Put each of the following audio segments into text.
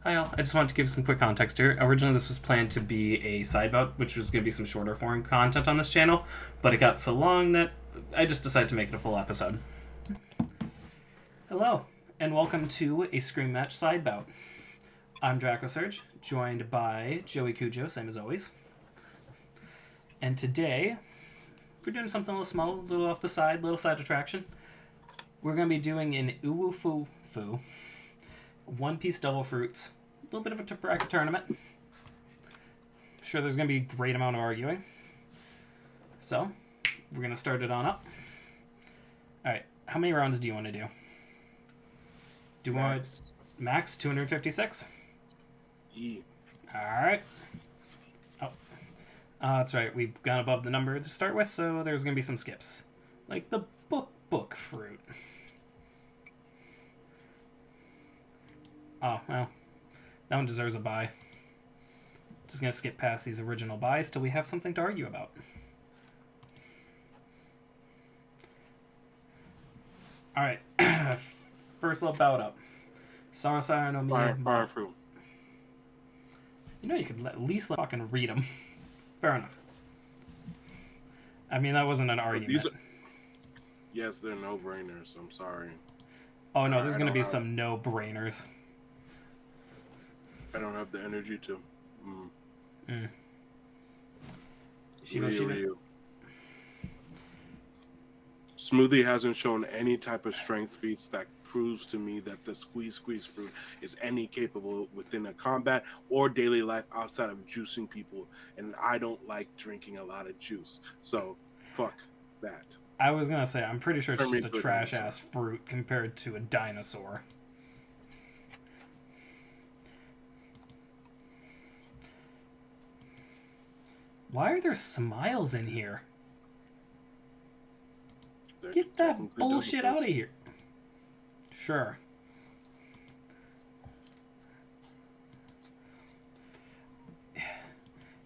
Hi all. I just wanted to give some quick context here. Originally, this was planned to be a side bout, which was going to be some shorter form content on this channel, but it got so long that I just decided to make it a full episode. Hello, and welcome to a Scream Match side bout. I'm Dracosurge, joined by Joey Kujo, same as always. And today, we're doing something a little small, a little off the side, little side attraction. We're going to be doing an Uwu Fu Fu, One Piece Double Fruits, a little bit of a bracket tournament. I'm sure there's going to be a great amount of arguing. So, we're going to start it on up. Alright, how many rounds do you want to do? Do you want max 256? Yeah. Alright. Oh. That's right, we've gone above the number to start with, so there's going to be some skips. Like the book fruit. Oh, well. That one deserves a bye. Just going to skip past these original buys till we have something to argue about. Alright. First little bout up. Sarasara no Miya. Fire fruit. You know, you could at least fucking read them. Fair enough. I mean, that wasn't an argument. Yes, they're no-brainers. I'm sorry. Oh, no, there's going to be some no-brainers. I don't have the energy to. Shiva. Smoothie hasn't shown any type of strength feats that proves to me that the squeeze fruit is any capable within a combat or daily life outside of juicing people, and I don't like drinking a lot of juice, so fuck that. I was gonna say, I'm pretty sure it's just a trash ass fruit compared to a dinosaur. Why are there smiles in here? Get that bullshit out of here. Sure.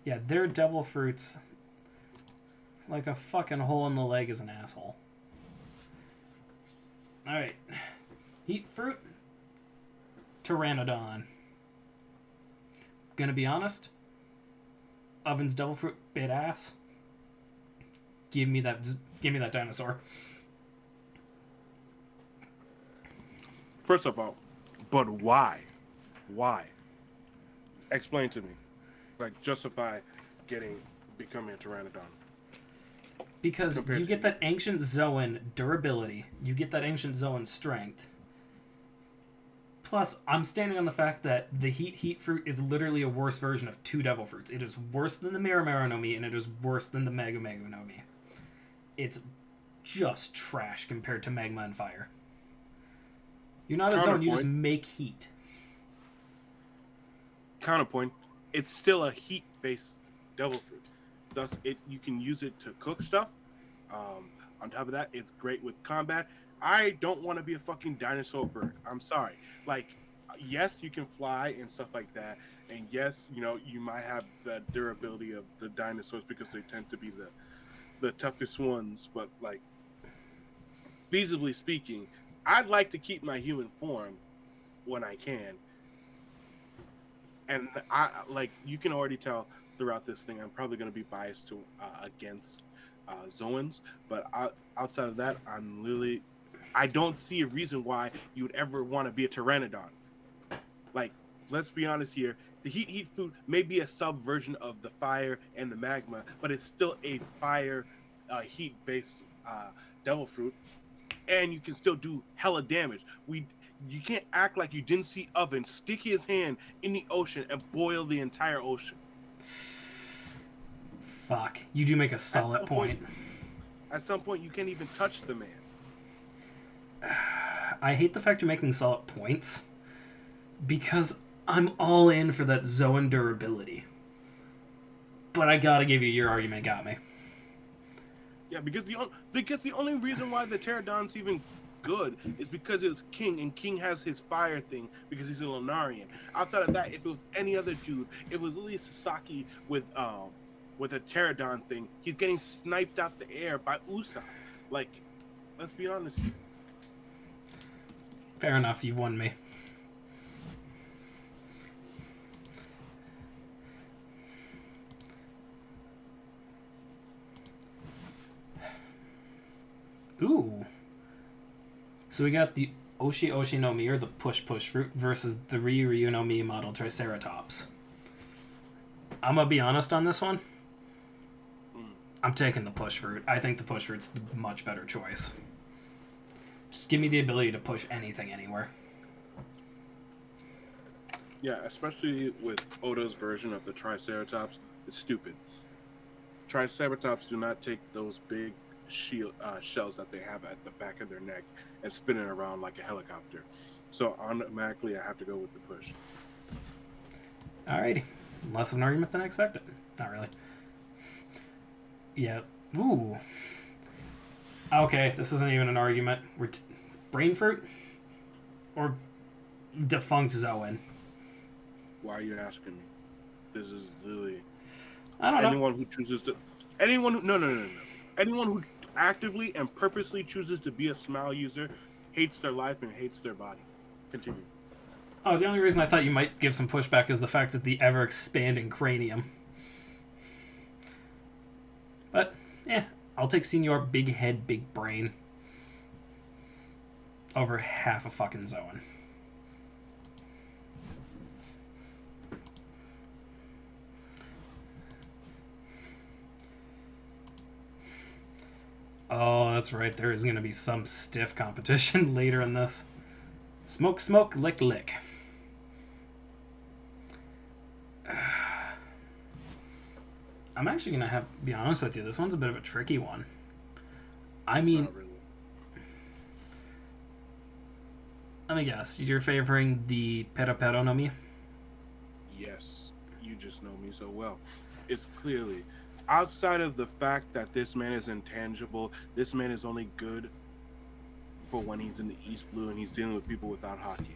Yeah, they're devil fruits. Like a fucking hole in the leg is an asshole. Alright. Heat fruit. Pteranodon. Gonna be honest. Oven's devil fruit bit ass. Give me that dinosaur. First of all, but why? Why? Explain to me. Like, justify becoming a Pteranodon. Because you get that ancient Zoan durability. You get that ancient Zoan strength. Plus, I'm standing on the fact that the heat fruit is literally a worse version of two devil fruits. It is worse than the Miramaro no Mi, and it is worse than the Mega no Mi. It's just trash compared to Magma and Fire. You're not a Zone, you just make heat. Counterpoint, it's still a heat-based devil fruit. Thus, you can use it to cook stuff. On top of that, it's great with combat. I don't want to be a fucking dinosaur bird. I'm sorry. Like, yes, you can fly and stuff like that. And yes, you might have the durability of the dinosaurs because they tend to be the toughest ones. But, like, feasibly speaking, I'd like to keep my human form when I can. And you can already tell throughout this thing, I'm probably going to be biased to against Zoans. But outside of that, I don't see a reason why you would ever want to be a Pteranodon. Like, let's be honest here. The heat fruit may be a subversion of the fire and the magma, but it's still a fire heat-based devil fruit. And you can still do hella damage. You can't act like you didn't see Oven stick his hand in the ocean and boil the entire ocean. Fuck. You do make a solid point. At some point, you can't even touch the man. I hate the fact you're making solid points, because I'm all in for that Zoan durability. But I gotta give you your argument got me. Yeah, because the only reason why the Pteranodon's even good is because it's King, and King has his fire thing because he's a Lunarian. Outside of that, if it was any other dude, if it was Lily Sasaki with a Pteranodon thing, he's getting sniped out the air by Usopp. Like, let's be honest here. Fair enough, you won me. Ooh. So we got the Oshi Oshi no Mi, or the Push Push fruit, versus the Ryu Ryu no Mi model Triceratops. I'm gonna be honest on this one. I'm taking the Push fruit. I think the Push fruit's the much better choice. Just give me the ability to push anything anywhere. Yeah, especially with Oda's version of the Triceratops, it's stupid. Triceratops do not take those big shells that they have at the back of their neck and spin it around like a helicopter. So automatically, I have to go with the push. Alrighty. Less of an argument than I expected. Not really. Yeah. Ooh. Okay, this isn't even an argument. Brain fruit or defunct Zoan? Why are you asking me? This is literally I don't know. anyone who actively and purposely chooses to be a smile user hates their life and hates their body. Continue. Oh, the only reason I thought you might give some pushback is the fact that the ever-expanding cranium. But, I'll take Senior Big Head, Big Brain over half a fucking Zoan. Oh, that's right. There is going to be some stiff competition later in this. Smoke, smoke, lick, lick. I'm actually going to be honest with you. This one's a bit of a tricky one. Let me guess. You're favoring the Pero Pero no Mi? Yes. You just know me so well. It's clearly, outside of the fact that this man is intangible, this man is only good for when he's in the East Blue and he's dealing with people without Haki.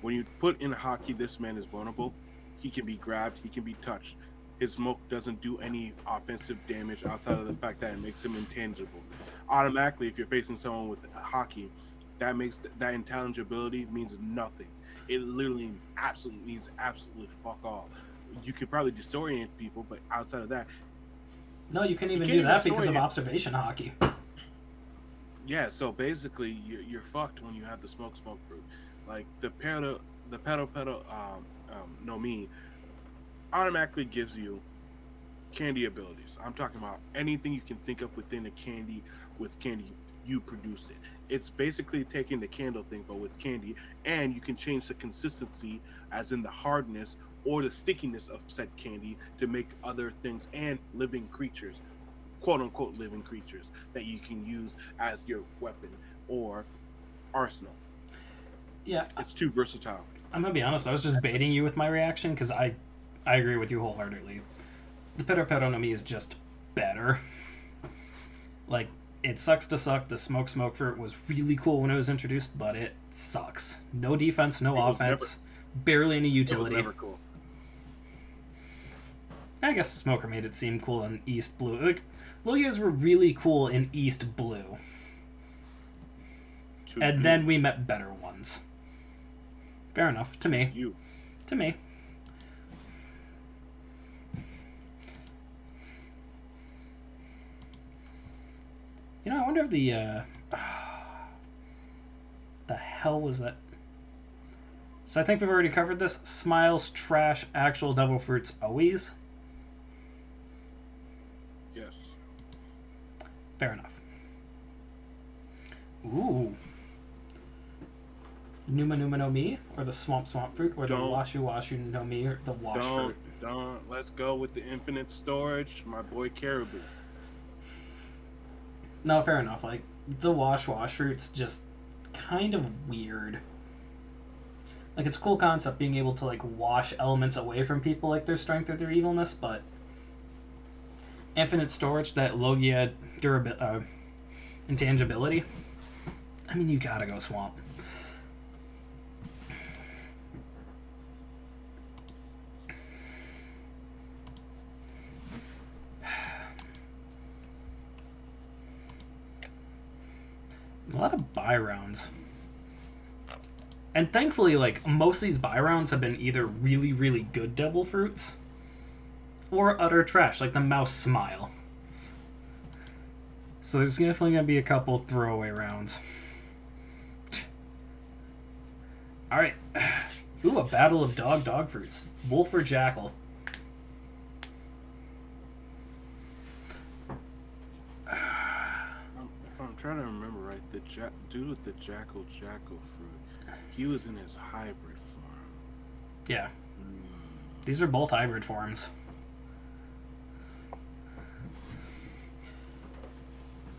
When you put in Haki, this man is vulnerable. He can be grabbed. He can be touched. His smoke doesn't do any offensive damage outside of the fact that it makes him intangible. Automatically, if you're facing someone with Haki, that makes that intangibility means nothing. It literally means absolutely fuck all. You could probably disorient people, but outside of that, no, you can't even do that because of observation Haki. Yeah, so basically you're fucked when you have the smoke fruit. Like the pedal no Mi automatically gives you candy abilities. I'm talking about anything you can think of within a candy. With candy, you produce it. It's basically taking the candle thing, but with candy, and you can change the consistency, as in the hardness or the stickiness of said candy, to make other things and living creatures, quote unquote living creatures, that you can use as your weapon or arsenal. Yeah, it's too versatile. I'm gonna be honest. I was just baiting you with my reaction because I agree with you wholeheartedly. The Pero Pero no Mi is just better. Like, it sucks to suck. The smoke fruit was really cool when it was introduced, but it sucks. No defense, no offense, barely any utility. It was never cool. I guess Smoker made it seem cool in East Blue. Like, Logias were really cool in East Blue. And then we met better ones. Fair enough. To me. To me. You know, I wonder if the hell was that? So I think we've already covered this. Smiles, trash, actual devil fruits, always. Yes. Fair enough. Ooh. Numa Numa no Mi, or the Swamp fruit, or the Washu Washu no Mi, or the Wash fruit. Let's go with the infinite storage, my boy Caribou. No, fair enough. Like, the Wash fruit's just kind of weird. Like, it's a cool concept being able to, like, wash elements away from people, like their strength or their evilness, but infinite storage, that Logia intangibility, I mean, you gotta go Swamp. A lot of buy rounds. And thankfully, like, most of these buy rounds have been either really, really good devil fruits or utter trash, like the Mouse Smile. So there's definitely going to be a couple throwaway rounds. Alright. Ooh, a battle of dog fruits. Wolf or jackal? If I'm trying to remember right, the dude with the jackal fruit, he was in his hybrid form. Yeah. These are both hybrid forms.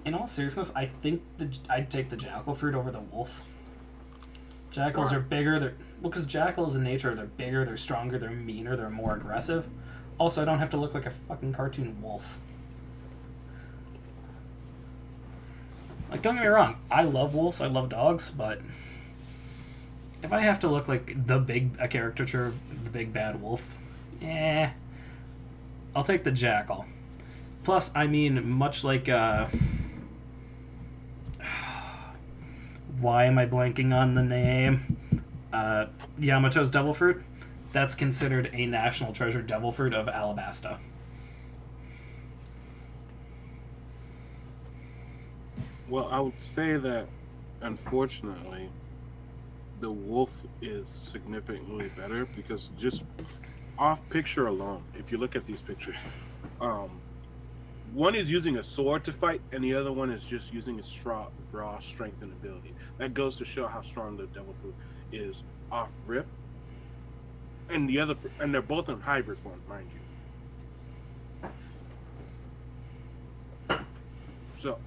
In all seriousness, I think I'd take the jackal fruit over the wolf. Jackals are bigger. Because jackals in nature, they're bigger, they're stronger, they're meaner, they're more aggressive. Also, I don't have to look like a fucking cartoon wolf. Like, don't get me wrong, I love wolves, I love dogs, but if I have to look like a caricature of the big bad wolf, I'll take the jackal. Plus, I mean, much like, why am I blanking on the name? Yamato's devil fruit? That's considered a national treasure devil fruit of Alabasta. Well, I would say that, unfortunately, the wolf is significantly better because just off picture alone, if you look at these pictures, one is using a sword to fight, and the other one is just using its raw strength and ability. That goes to show how strong the devil fruit is off rip. And they're both in hybrid form, mind you. So,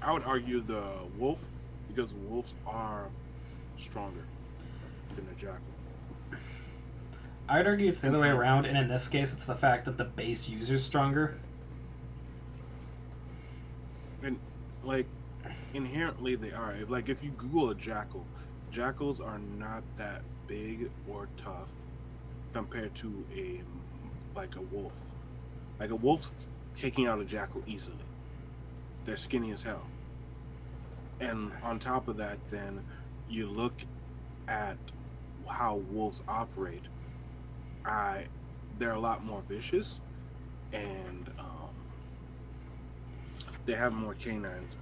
I would argue the wolf because wolves are stronger than the jackal. I'd argue it's the other way around, and in this case, it's the fact that the base user's stronger. And, like, inherently they are. If you Google a jackal, jackals are not that big or tough compared to a wolf. Like, a wolf's taking out a jackal easily. They're skinny as hell. And on top of that, then, you look at how wolves operate. They're a lot more vicious, and they have more canines.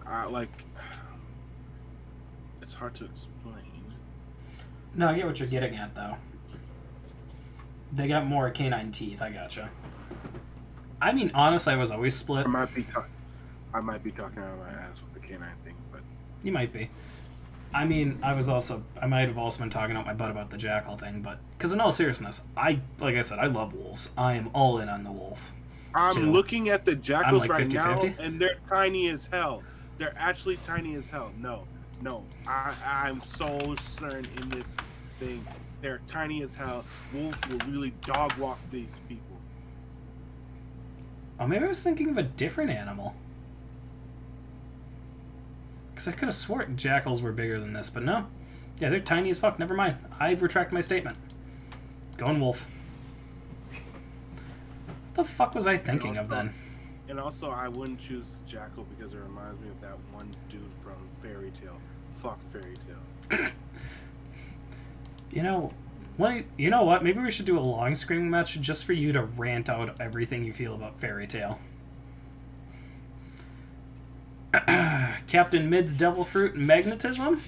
It's hard to explain. No, I get what you're getting at, though. They got more canine teeth, I gotcha. I mean, honestly, I was always split. I might be talking out of my ass with the canine thing, but... You might be. I mean, I might have also been talking out my butt about the jackal thing, but... Because in all seriousness, like I said, I love wolves. I am all in on the wolf. I'm looking at the jackals like right 50-50. now, and they're tiny as hell. They're actually tiny as hell. No. I'm so certain in this thing. They're tiny as hell. Wolves will really dog walk these people. Oh, maybe I was thinking of a different animal. Because I could have sworn jackals were bigger than this, but no. Yeah, they're tiny as fuck. Never mind. I retract my statement. Going wolf. What the fuck was I thinking of then? And also, I wouldn't choose jackal because it reminds me of that one dude from Fairy Tail. Fuck Fairy Tail. You know what? Maybe we should do a long screaming match just for you to rant out everything you feel about Fairy Tail. Captain Mid's Devil Fruit Magnetism?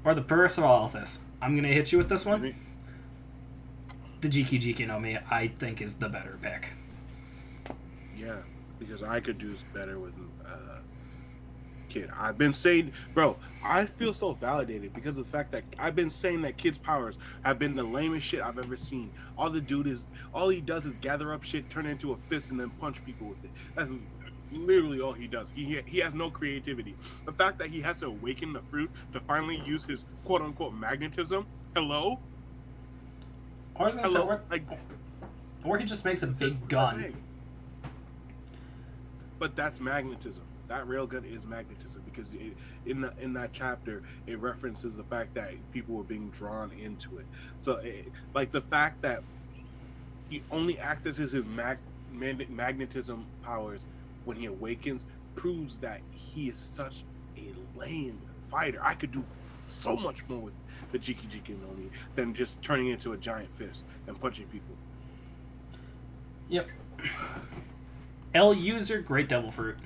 Or the Purse of Althus? I'm going to hit you with this one. The Jiki no Mi, I think, is the better pick. Yeah, because I could do better with Kid. I've been saying, bro, I feel so validated because of the fact that I've been saying that Kid's powers have been the lamest shit I've ever seen. All he does is gather up shit, turn it into a fist, and then punch people with it. That's literally all he does. He has no creativity. The fact that he has to awaken the fruit to finally use his quote unquote magnetism. Hello? Or, or he just makes a big gun. But that's magnetism. That railgun is magnetism because in that chapter it references the fact that people were being drawn into it. So the fact that he only accesses his magnetism powers when he awakens proves that he is such a lame fighter. I could do so much more with the Jiki no Mi than just turning into a giant fist and punching people. Yep. L user, Great Devil Fruit.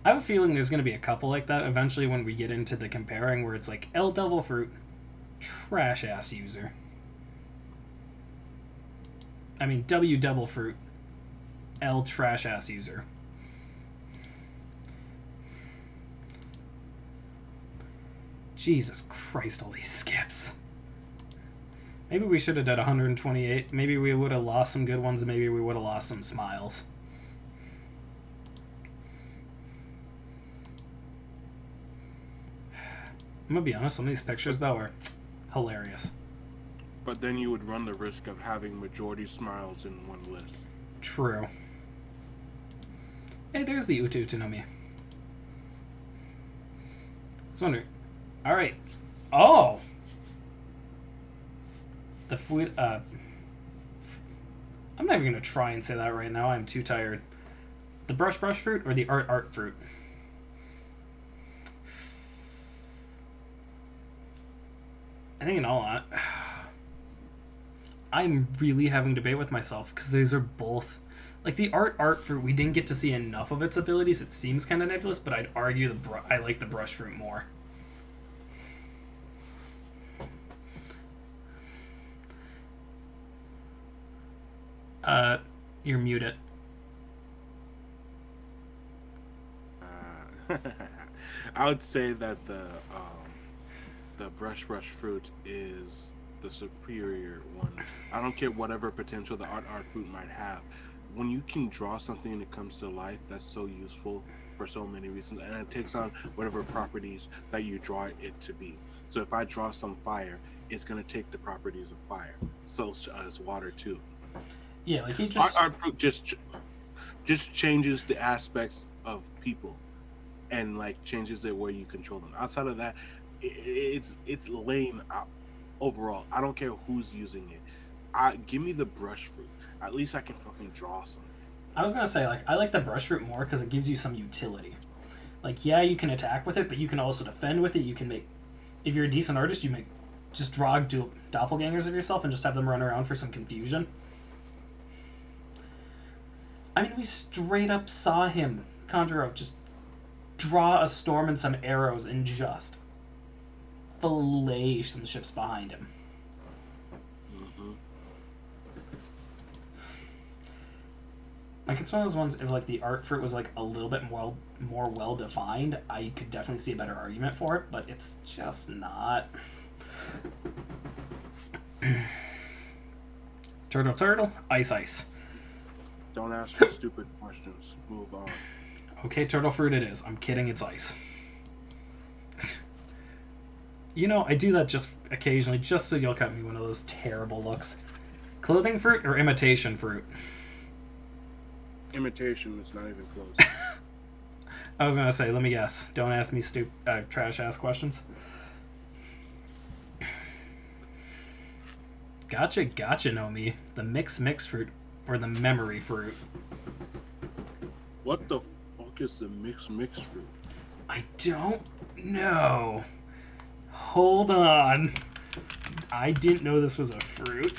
I have a feeling there's going to be a couple like that eventually when we get into the comparing where it's like L Devil Fruit, trash ass user. I mean, W Devil Fruit, L trash ass user. Jesus Christ, all these skips. Maybe we should have done 128. Maybe we would have lost some good ones, and maybe we would have lost some smiles. I'm gonna be honest, some of these pictures, though, are hilarious. But then you would run the risk of having majority smiles in one list. True. Hey, there's the Utu Utanomi. I was wondering. Alright. Oh! The food, I'm not even gonna try and say that right now. I'm too tired. The brush fruit or the art fruit? I think in all that, I'm really having debate with myself because these are both like the art fruit. We didn't get to see enough of its abilities. It seems kind of nebulous, but I'd argue I like the brush fruit more. You're muted. I would say that the brush fruit is the superior one. I don't care whatever potential the art fruit might have. When you can draw something and it comes to life, that's so useful for so many reasons, and it takes on whatever properties that you draw it to be. So if I draw some fire, it's gonna take the properties of fire. So as water too. Yeah, like he just art fruit just changes the aspects of people, and like changes the way you control them. Outside of that, it's lame overall. I don't care who's using it. Give me the brush fruit. At least I can fucking draw something. I was gonna say, like, I like the brush fruit more because it gives you some utility. Like, yeah, you can attack with it, but you can also defend with it. You can make, if you're a decent artist, you just draw doppelgangers of yourself and just have them run around for some confusion. I mean, we straight up saw him conjure up, just draw a storm and some arrows and just fillet some ships behind him. Mm-hmm. Like, it's one of those ones, if, like, the art fruit was, like, a little bit more well-defined, I could definitely see a better argument for it, but it's just not. Turtle, ice. Don't ask me stupid questions. Move on. Okay, turtle fruit it is. I'm kidding, it's ice. You know, I do that just occasionally, just so you'll cut me one of those terrible looks. Clothing fruit or imitation fruit? Imitation is not even close. I was gonna say, let me guess. Don't ask me trash-ass questions. Gotcha, Nomi. The mix fruit or the memory fruit? What the fuck is the mix fruit? I don't know. Hold on. I didn't know this was a fruit.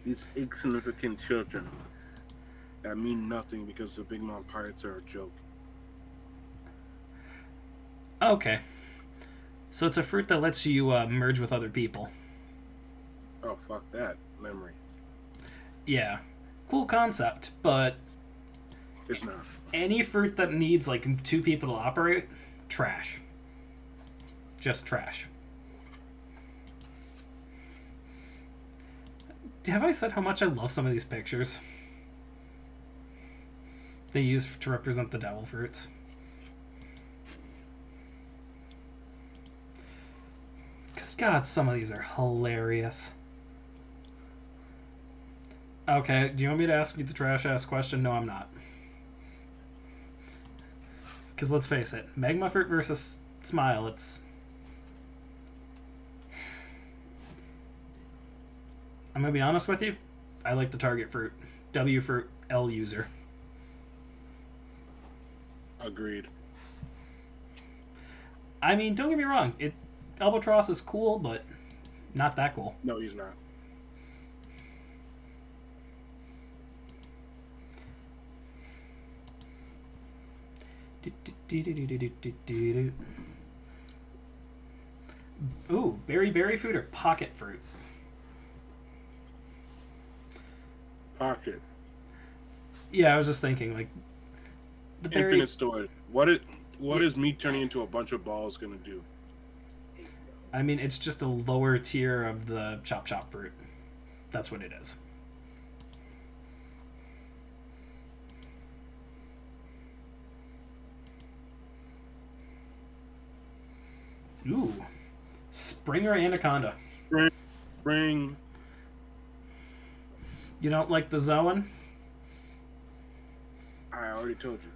These insignificant children that mean nothing because the Big Mom Pirates are a joke. Okay. So it's a fruit that lets you merge with other people. Oh, fuck that. Memory. Yeah. Cool concept, but It's not. any fruit that needs, like, 2 people to operate, trash. Just trash. Have I said how much I love some of these pictures they use to represent the devil fruits? Because, God, some of these are hilarious. Okay, do you want me to ask you the trash-ass question? No, I'm not. Because let's face it, Magma Fruit versus Smile, it's... I'm going to be honest with you, I like the target fruit. W fruit, L user. Agreed. I mean, don't get me wrong, Albatross is cool, but not that cool. No, he's not. Ooh, berry fruit or pocket fruit? Pocket. Yeah, I was just thinking, like, the berry... Infinite storage. What is me turning into a bunch of balls gonna do? I mean, it's just a lower tier of the chop fruit. That's what it is. Ooh. Spring or anaconda? Spring. You don't like the Zoan? I already told you.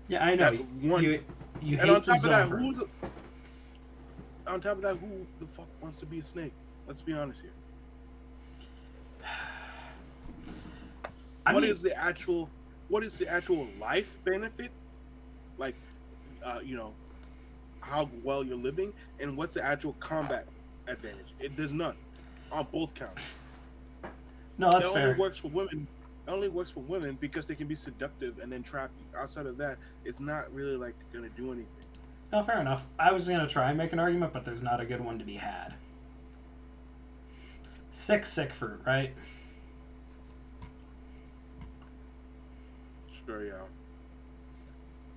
Yeah, I know. You and hate on some top of that, Zoan. on top of that, who the fuck wants to be a snake? Let's be honest here. What is the actual life benefit? Like, how well you're living, and what's the actual combat advantage? There's none on both counts. No, that's fair. It only works for women because they can be seductive and then trap you. Outside of that, it's not really like gonna do anything. No, fair enough. I was gonna try and make an argument, but there's not a good one to be had. Sick fruit, right? Sure, yeah.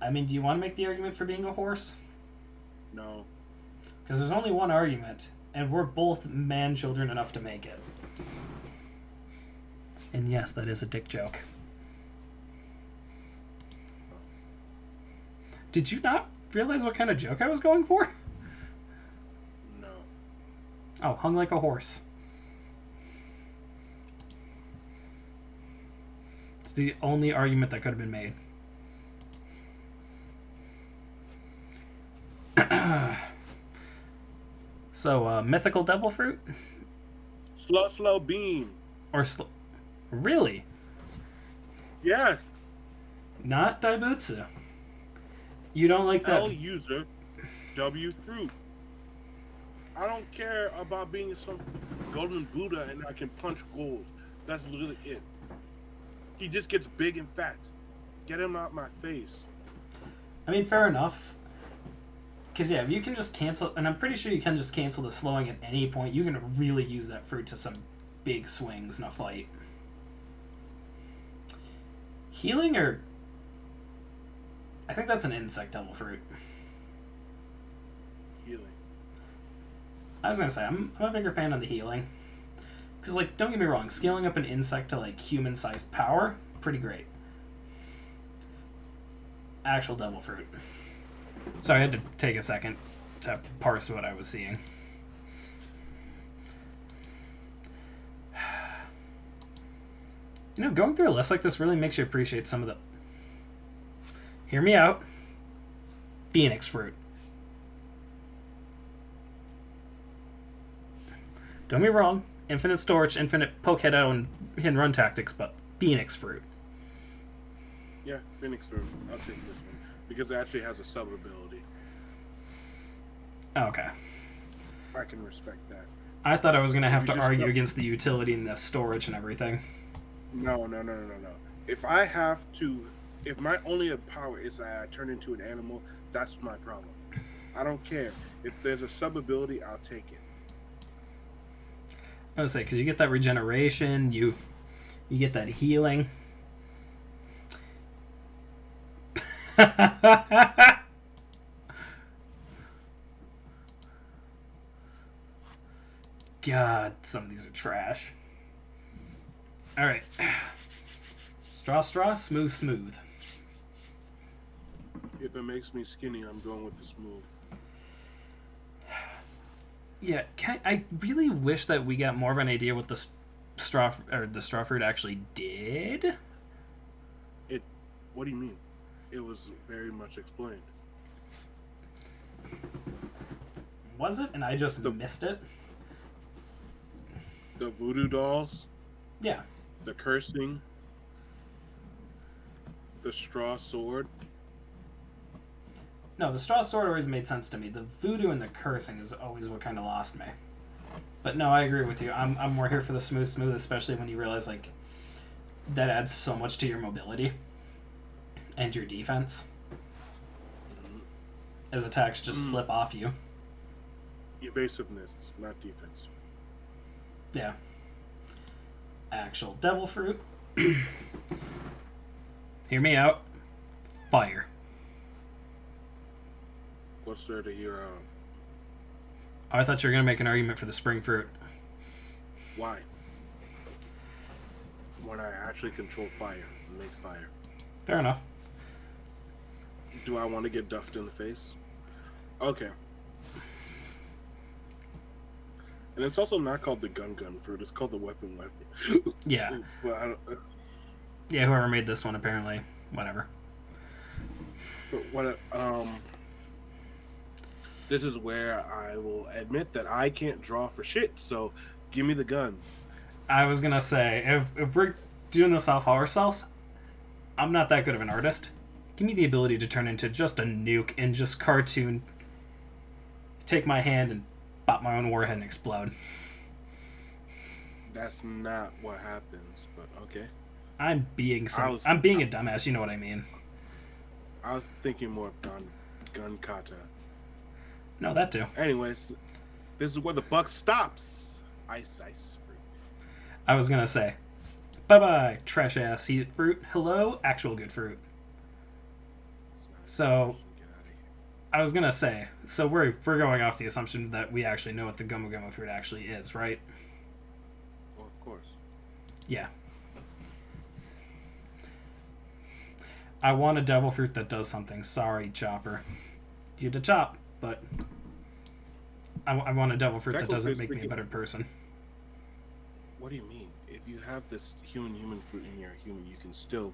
I mean, do you want to make the argument for being a horse? No. Because there's only one argument, and we're both man-children enough to make it. And yes, that is a dick joke. Did you not realize what kind of joke I was going for? No. Oh, hung like a horse. It's the only argument that could have been made. So, mythical devil fruit? Slow bean. Or really? Yes. Not Daibutsu. You don't like that? L user, W fruit. I don't care about being some golden Buddha and I can punch gold. That's literally it. He just gets big and fat. Get him out my face. I mean, fair enough. Because, yeah, if you can just cancel... And I'm pretty sure you can just cancel the slowing at any point. You can really use that fruit to some big swings in a fight. Healing or... I think that's an insect devil fruit. Healing. I was going to say, I'm a bigger fan of the healing. Because, like, don't get me wrong, scaling up an insect to, like, human-sized power, pretty great. Actual devil fruit. Sorry, I had to take a second to parse what I was seeing. You know, going through a list like this really makes you appreciate some of the... Hear me out. Phoenix fruit. Don't get me wrong. Infinite storage, infinite poke head out and hit and run tactics, but Phoenix fruit. Yeah, Phoenix fruit. I'll take this one. Because it actually has a sub ability. Okay. I can respect that. I thought I was going to have to argue against the utility and the storage and everything. No. If my only power is that I turn into an animal, that's my problem. I don't care. If there's a sub ability, I'll take it. I was say, because you get that regeneration, you get that healing. God, some of these are trash. Alright. Straw, smooth. If it makes me skinny, I'm going with the smooth. Yeah, I really wish that we got more of an idea what the straw fruit actually did. What do you mean? It was very much explained. Was it? And I just missed it? The voodoo dolls. Yeah. The cursing. The straw sword. No, the straw sword always made sense to me. The voodoo and the cursing is always what kind of lost me. But no, I agree with you. I'm more here for the smooth, especially when you realize, like, that adds so much to your mobility and your defense. as attacks just slip off you. Evasiveness, not defense. Yeah. Actual devil fruit. Hear me out. Fire. What's there to hear out? Oh, I thought you were going to make an argument for the spring fruit. Why? When I actually control fire and make fire. Fair enough. Do I want to get duffed in the face? Okay. And it's also not called the gun fruit. It's called the weapon. Yeah. But I don't, Yeah, whoever made this one, apparently. Whatever. but what? This is where I will admit that I can't draw for shit. So, give me the guns. I was going to say, if we're doing this off ourselves, I'm not that good of an artist. Give me the ability to turn into just a nuke and just cartoon. Take my hand and pop my own warhead and explode. That's not what happens, but okay. I'm being a dumbass, you know what I mean. I was thinking more of gun kata. No, that too. Anyways, this is where the buck stops. Ice fruit. I was gonna say, bye-bye, trash-ass heat fruit. Hello, actual good fruit. So, I was gonna say, so we're going off the assumption that we actually know what the Gomu Gomu fruit actually is, right? Well, of course. Yeah. I want a devil fruit that does something. Sorry, Chopper. You to chop, but I want a devil fruit that doesn't make me a better person. What do you mean? If you have this human fruit and you're a human, you can still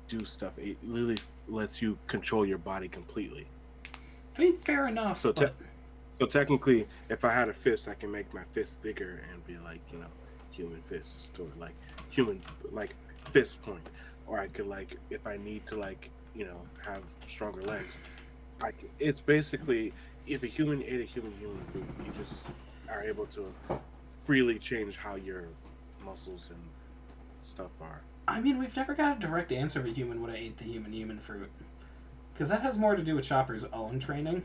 do stuff. It literally lets you control your body completely. I mean, fair enough. So, so technically, if I had a fist, I can make my fist bigger and be like, human fist, or like human, like fist point. Or I could, like, if I need to, like, have stronger legs, it's basically, if a human ate a human food, you just are able to freely change how your muscles and stuff are. I mean, we've never got a direct answer of a human would have ate the human fruit. Because that has more to do with Chopper's own training.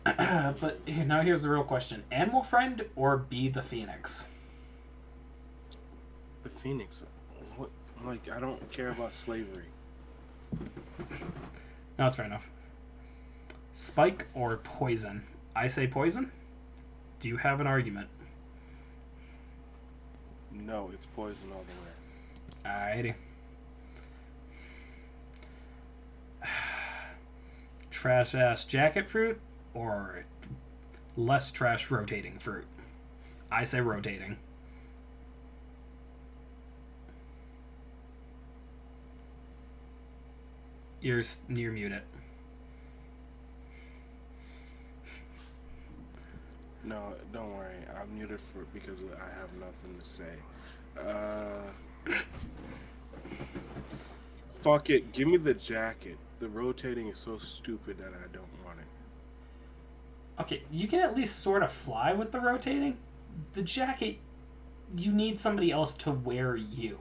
But now here's the real question. Animal friend or be the phoenix? The phoenix? What? Like, I don't care about slavery. No, that's fair enough. Spike or poison? I say poison. Do you have an argument? No, it's poison all the Alrighty. Trash ass jacket fruit or less trash rotating fruit? I say rotating. You're muted. No, don't worry. I'm muted because I have nothing to say. Fuck it. Give me the jacket. The rotating is so stupid that I don't want it. Okay, you can at least sort of fly with the rotating. The jacket, you need somebody else to wear you.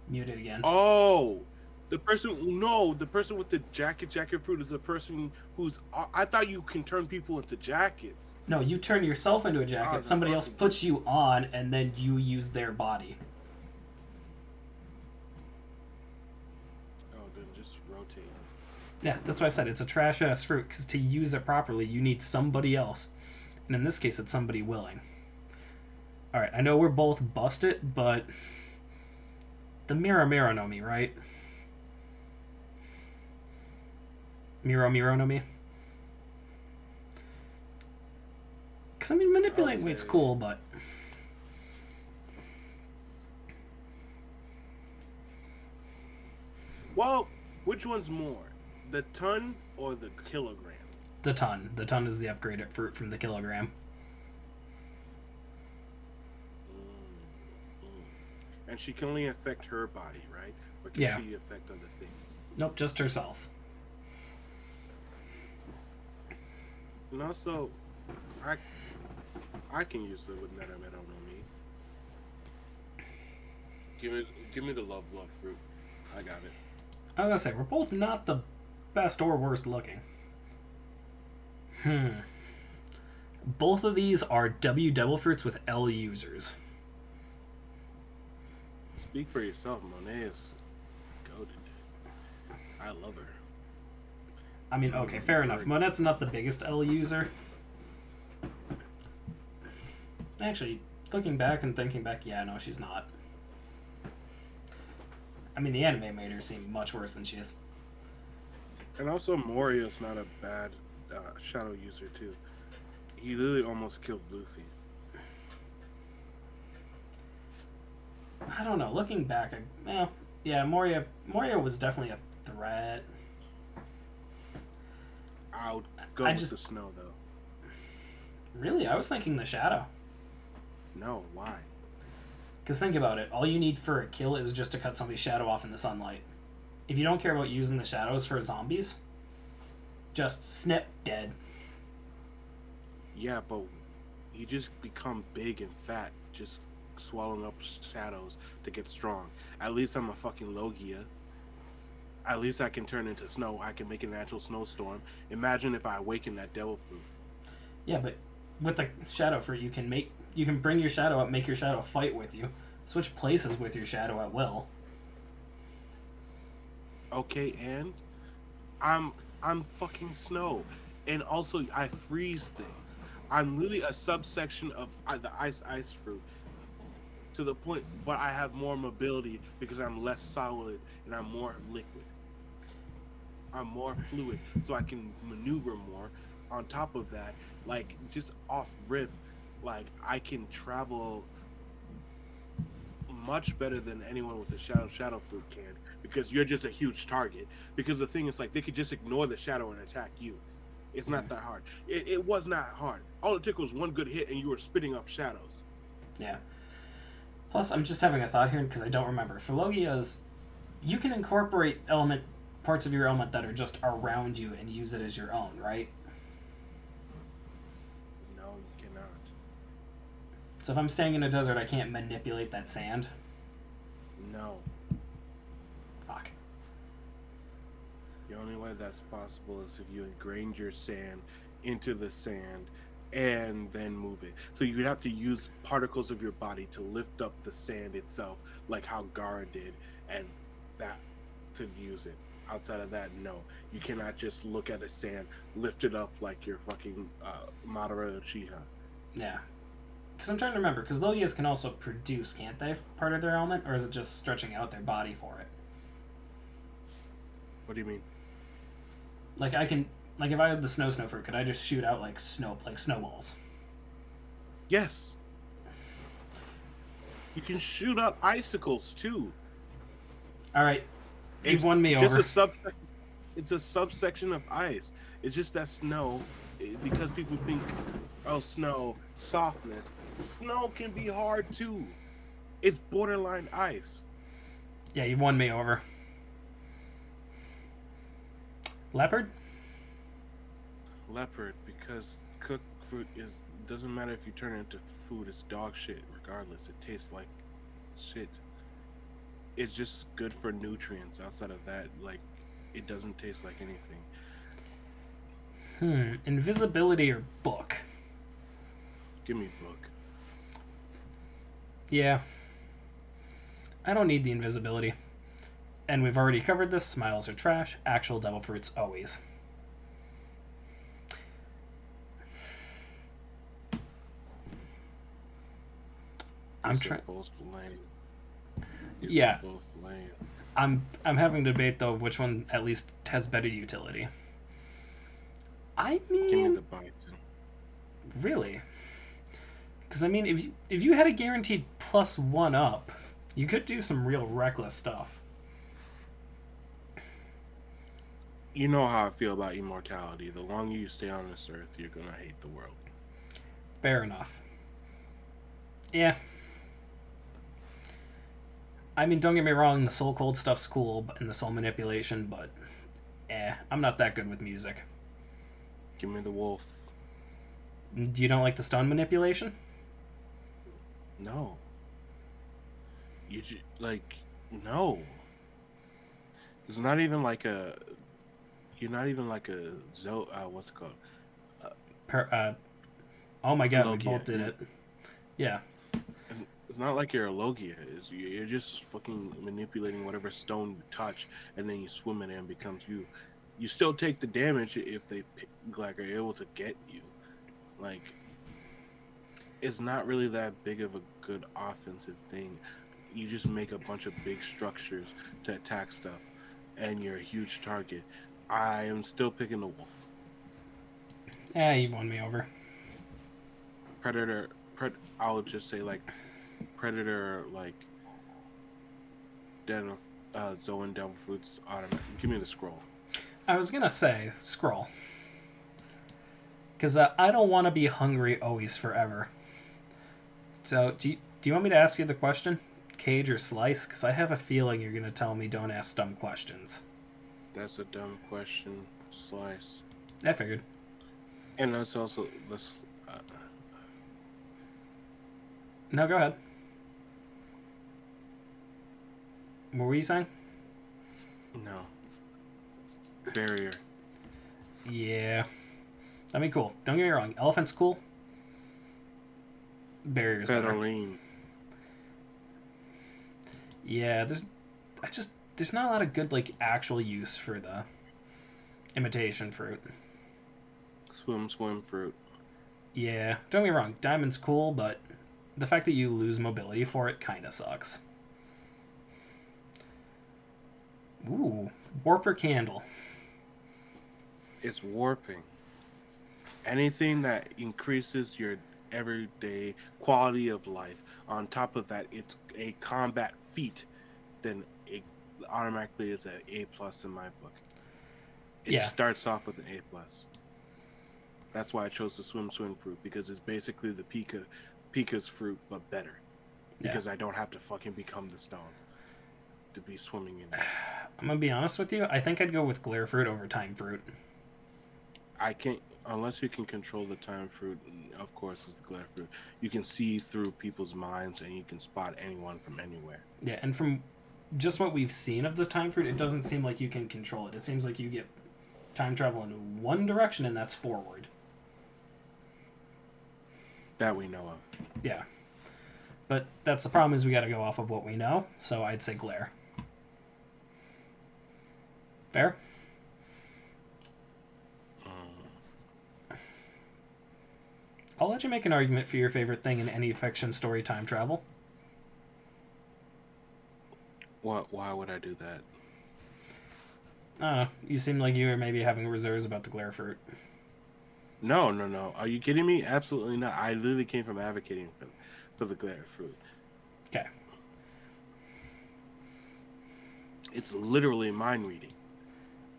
Muted again. Oh! The person with the jacket fruit is the person who's... I thought you can turn people into jackets. No, you turn yourself into a jacket, somebody else puts you on, and then you use their body. Oh, then just rotate. Yeah, that's why I said it's a trash-ass fruit, because to use it properly, you need somebody else. And in this case, it's somebody willing. Alright, I know we're both busted, but... The Miro no Mi, right? Miro no Mi? Because, I mean, manipulating weight's cool, but... Well, which one's more? The ton or the kilogram? The ton. The ton is the upgraded fruit from the kilogram. And she can only affect her body, right? Or can she affect other things? Nope, just herself. And also, I can use it with Neta no Mi. Give me the love fruit. I got it. I was gonna say, we're both not the best or worst looking. Both of these are W Devil Fruits with L users. Speak for yourself. Monet is goated. I love her. I mean, okay, fair enough. Monette's not the biggest L user. Actually, looking back and thinking back, yeah, no, she's not. I mean, the anime made her seem much worse than she is. And also, Morio's not a bad shadow user, too. He literally almost killed Luffy. I don't know. Looking back, Moria was definitely a threat. I would go with the snow, though. Really? I was thinking the shadow. No, why? Because think about it. All you need for a kill is just to cut somebody's shadow off in the sunlight. If you don't care about using the shadows for zombies, just snip, dead. Yeah, but you just become big and fat, just swallowing up shadows to get strong. At least I'm a fucking Logia. At least I can turn into snow. I can make a natural snowstorm. Imagine if I awaken that devil fruit. Yeah, but with the shadow fruit, you can bring your shadow up, make your shadow fight with you, switch places with your shadow at will. Okay, and I'm fucking snow, and also I freeze things. I'm really a subsection of the ice fruit, to the point, but I have more mobility because I'm less solid and I'm more liquid. I'm more fluid, so I can maneuver more. On top of that, like just off rip, like I can travel much better than anyone with the shadow fruit can, because you're just a huge target. Because the thing is, like, they could just ignore the shadow and attack you. It's not that hard. It was not hard. All it took was one good hit and you were spitting up shadows. Yeah. Plus, I'm just having a thought here because I don't remember. For Logias, you can incorporate parts of your element that are just around you and use it as your own, right? No, you cannot. So if I'm staying in a desert, I can't manipulate that sand? No. Fuck. The only way that's possible is if you ingrain your sand into the sand and then move it. So you'd have to use particles of your body to lift up the sand itself, like how Gara did, and that to use it. Outside of that, no. You cannot just look at the sand, lift it up like your fucking Madara Uchiha. Yeah. Because I'm trying to remember, because Logias can also produce, can't they, part of their element? Or is it just stretching out their body for it? What do you mean? Like, if I had the snow fruit, could I just shoot out, like snowballs? Yes. You can shoot up icicles, too. Alright. You've won me over. It's a subsection of ice. It's just that snow, because people think, oh, snow, softness. Snow can be hard, too. It's borderline ice. Yeah, you won me over. Leopard? Leopard, because cooked fruit doesn't matter if you turn it into food, it's dog shit regardless. It tastes like shit. It's just good for nutrients. Outside of that, like, it doesn't taste like anything. Invisibility or book? Give me book. Yeah. I don't need the invisibility. And we've already covered this. Smiles are trash. Actual devil fruits always. I'm trying. Yeah. I'm having a debate though which one at least has better utility. I mean, give me the bison. Really? Because I mean, if you had a guaranteed +1 up, you could do some real reckless stuff. You know how I feel about immortality. The longer you stay on this earth, you're gonna hate the world. Fair enough. Yeah. I mean, don't get me wrong, the soul cold stuff's cool, and the soul manipulation, but I'm not that good with music. Give me the wolf. You don't like the stun manipulation? No. No. It's not even like a. You're not even like a what's it called? Uh, Per, oh my god, we Logia. both did it. Yeah. It's not like you're a Logia. You're just fucking manipulating whatever stone you touch, and then you swim in it and becomes you. You still take the damage if they like are able to get you. Like it's not really that big of a good offensive thing. You just make a bunch of big structures to attack stuff, and you're a huge target. I am still picking the wolf. You won me over. Predator. I would just say like predator, like Den of Zoan Devil Fruits automatic. Give me the scroll. I was gonna say scroll. Because I don't want to be hungry always forever. So, do you want me to ask you the question? Cage or slice? Because I have a feeling you're going to tell me don't ask dumb questions. That's a dumb question. Slice. I figured. And that's also this. No, go ahead. What were you saying? No. Barrier. Yeah. I mean, cool. Don't get me wrong. Elephant's cool. Barrier's better. Pedaline. Yeah, there's not a lot of good, like, actual use for the imitation fruit. Swim fruit. Yeah, don't get me wrong. Diamond's cool, but the fact that you lose mobility for it kind of sucks. Ooh, Warper Candle. It's warping. Anything that increases your everyday quality of life. On top of that, it's a combat feat. Then it automatically is an A+ in my book. It starts off with an A+. That's why I chose the swim fruit, because it's basically the Pika's fruit but better. Because I don't have to fucking become the stone to be swimming in it. I'm gonna be honest with you. I think I'd go with glare fruit over time fruit. I can't, unless you can control the time fruit. Of course, is the glare fruit. You can see through people's minds and you can spot anyone from anywhere. Yeah, and from just what we've seen of the time fruit, it doesn't seem like you can control it. It seems like you get time travel in one direction, and that's forward. That we know of. Yeah. But that's the problem, is we got to go off of what we know, so I'd say glare. Fair? I'll let you make an argument for your favorite thing in any fiction story time travel. Why would I do that? I don't know. You seem like you were maybe having reserves about the glare fruit. No. Are you kidding me? Absolutely not. I literally came from advocating for the glare fruit. Okay. It's literally mind reading.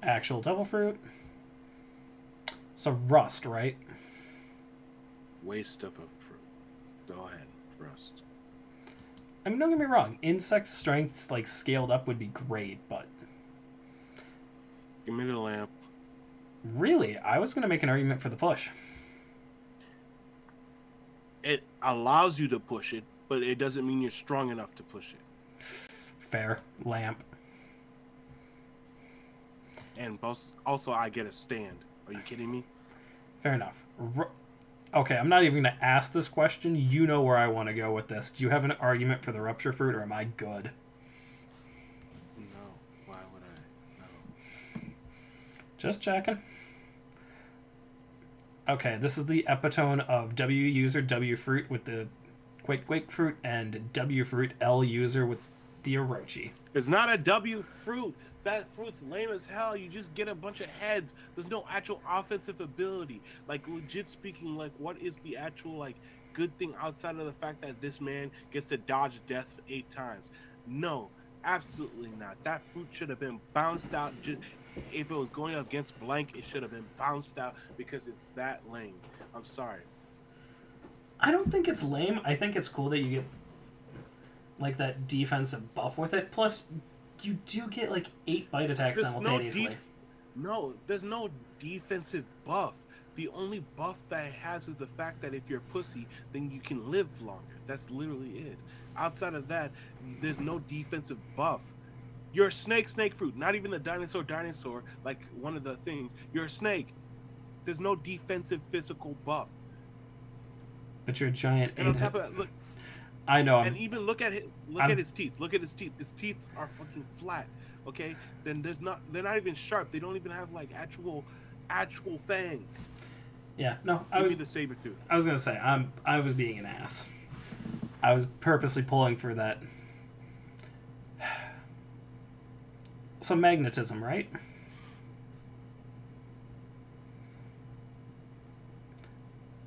Actual devil fruit. So rust, right? Waste of a fruit. Go ahead, rust. I mean, don't get me wrong. Insect strengths, like, scaled up would be great, but... Give me the lamp. Really? I was going to make an argument for the push. It allows you to push it, but it doesn't mean you're strong enough to push it. Fair. Lamp. And also, I get a stand. Are you kidding me? Fair enough. Okay, I'm not even going to ask this question. You know where I want to go with this. Do you have an argument for the rupture fruit, or am I good? No. Why would I? No. Just checking. Okay, this is the epitome of W user W fruit with the Quake fruit, and W fruit L user with the Orochi. It's not a W fruit. That fruit's lame as hell. You just get a bunch of heads. There's no actual offensive ability. Like, legit speaking, like, what is the actual, like, good thing outside of the fact that this man gets to dodge death 8 times? No, absolutely not. That fruit should have been bounced out. If it was going up against blank, it should have been bounced out because it's that lame. I'm sorry. I don't think it's lame. I think it's cool that you get, like, that defensive buff with it. Plus, you do get, like, 8 bite attacks simultaneously. There's no defensive buff. The only buff that it has is the fact that if you're a pussy, then you can live longer. That's literally it. Outside of that, there's no defensive buff. You're a snake fruit, not even a dinosaur, like one of the things. You're a snake. There's no defensive physical buff. But you're a giant And on eight-head. top of that, look, I know. and even look at his teeth. Look at his teeth. His teeth are fucking flat. Okay, then they're not even sharp. They don't even have like actual fangs. Yeah. No. Give me the saber tooth. I was gonna say I was being an ass. I was purposely pulling for that. So magnetism, right?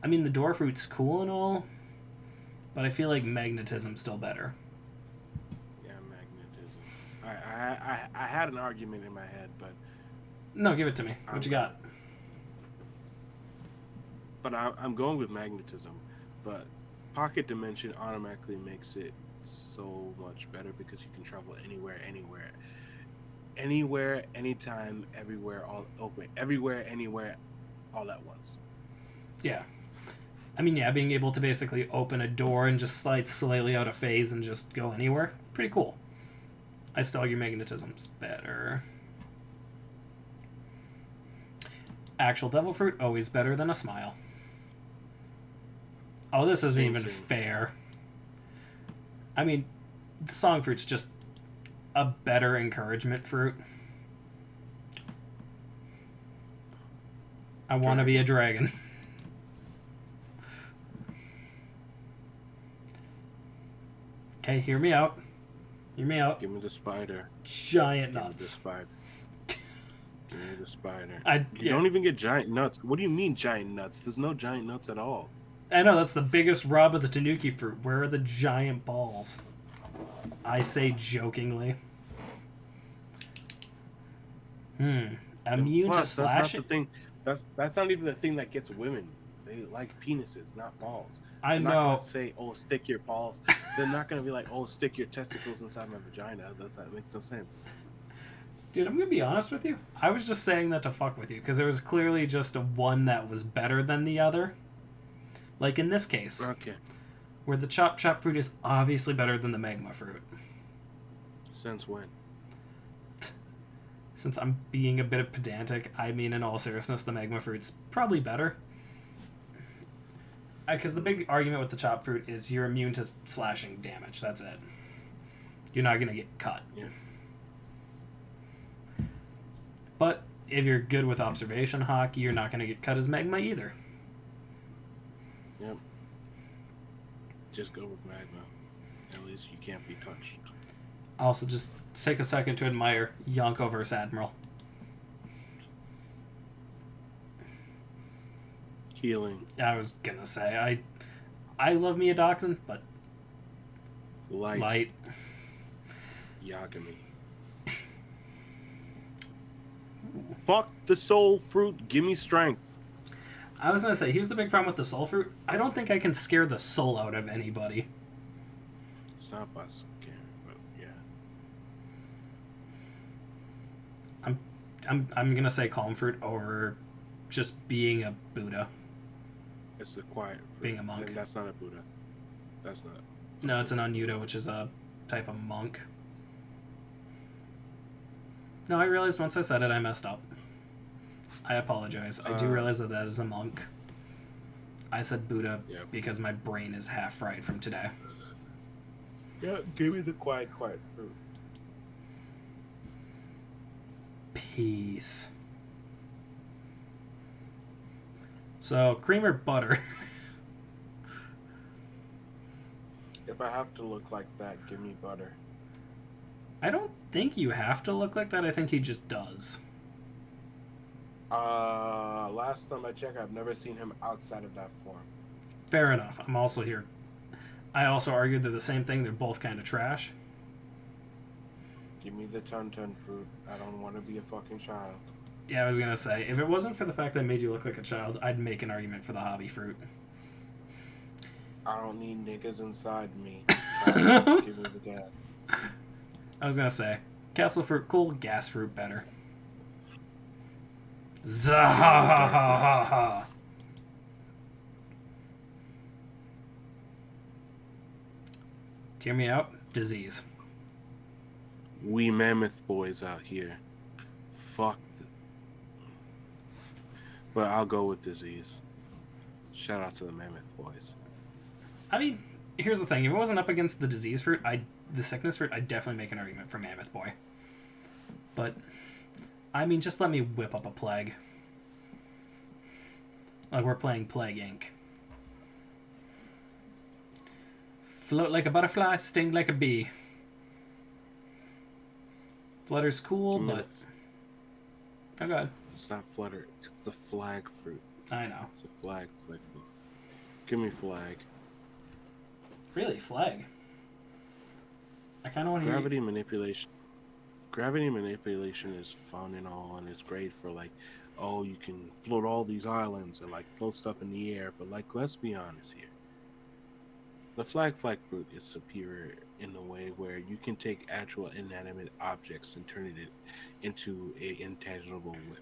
I mean, the dwarf root's cool and all, but I feel like magnetism's still better. Yeah, magnetism. I had an argument in my head, but No, give it to me. What you got? But I'm going with magnetism. But pocket dimension automatically makes it so much better because you can travel anywhere, anytime, everywhere, all open, everywhere, anywhere, all at once. Yeah. I mean, yeah, being able to basically open a door and just slide slightly out of phase and just go anywhere. Pretty cool. I still argue magnetism's better. Actual devil fruit, always better than a smile. Oh, this isn't even fair. I mean, the song fruit's just a better encouragement fruit. I want to be a dragon. Okay, hear me out. Hear me out. Give me the spider. Giant nuts. Give me the spider. You don't even get giant nuts. What do you mean giant nuts? There's no giant nuts at all. I know, that's the biggest rub of the tanuki fruit. Where are the giant balls? I say jokingly. Immune to slashing? That's not the thing. That's not even the thing that gets women. They like penises, not balls. I know. They're not gonna say, "Oh, stick your balls." They're not gonna be like, "Oh, stick your testicles inside my vagina." That makes no sense. Dude, I'm gonna be honest with you. I was just saying that to fuck with you because there was clearly just a one that was better than the other. Like in this case, okay, where the chop fruit is obviously better than the magma fruit. Since when? Since I'm being a bit pedantic, I mean, in all seriousness, the magma fruit's probably better. Because the big argument with the chop fruit is you're immune to slashing damage. That's it. You're not going to get cut. Yeah. But if you're good with observation hockey, you're not going to get cut as magma either. Yep. Just go with magma. At least you can't be touched. Also, just take a second to admire Yonko versus Admiral. Healing. I was gonna say I love me a Dachshund, but light. Yagami. Fuck the soul fruit. Give me strength. I was gonna say, here's the big problem with the soul fruit. I don't think I can scare the soul out of anybody. It's not us, but yeah. I'm gonna say calm fruit over just being a Buddha. It's the quiet fruit. Being a monk. And that's not a Buddha. That's not. No, it's an Unyuta, which is a type of monk. No, I realized once I said it, I messed up. I apologize. I do realize that is a monk. I said Buddha because my brain is half fried from today. Yeah, give me the quiet fruit. Peace. So, cream or butter? If I have to look like that, give me butter. I don't think you have to look like that. I think he just does. Last time I checked, I've never seen him outside of that form. Fair enough. I'm also here. I also argued they're the same thing. They're both kind of trash. Give me the Tun fruit. I don't want to be a fucking child. Yeah, I was gonna say, if it wasn't for the fact that it made you look like a child, I'd make an argument for the hobby fruit. I don't need niggas inside me. Give me the gas. I was gonna say, castle fruit cool, gas fruit better. Zahahaha. Hear me out? Disease. We mammoth boys out here. Fuck. But I'll go with disease. Shout out to the mammoth boys. I mean, here's the thing: if it wasn't up against the disease fruit, the sickness fruit, I'd definitely make an argument for Mammoth Boy. But I mean, just let me whip up a plague. Like we're playing Plague Inc. Float like a butterfly, sting like a bee. Flutter's cool, but oh god, it's not flutter. It's the flag fruit. I know. It's a flag fruit. Give me flag. Really, flag? I kind of want to Gravity manipulation. Gravity manipulation is fun and all, and it's great for like, oh, you can float all these islands and like float stuff in the air. But like, let's be honest here. The flag fruit is superior in a way where you can take actual inanimate objects and turn it into a intangible whip.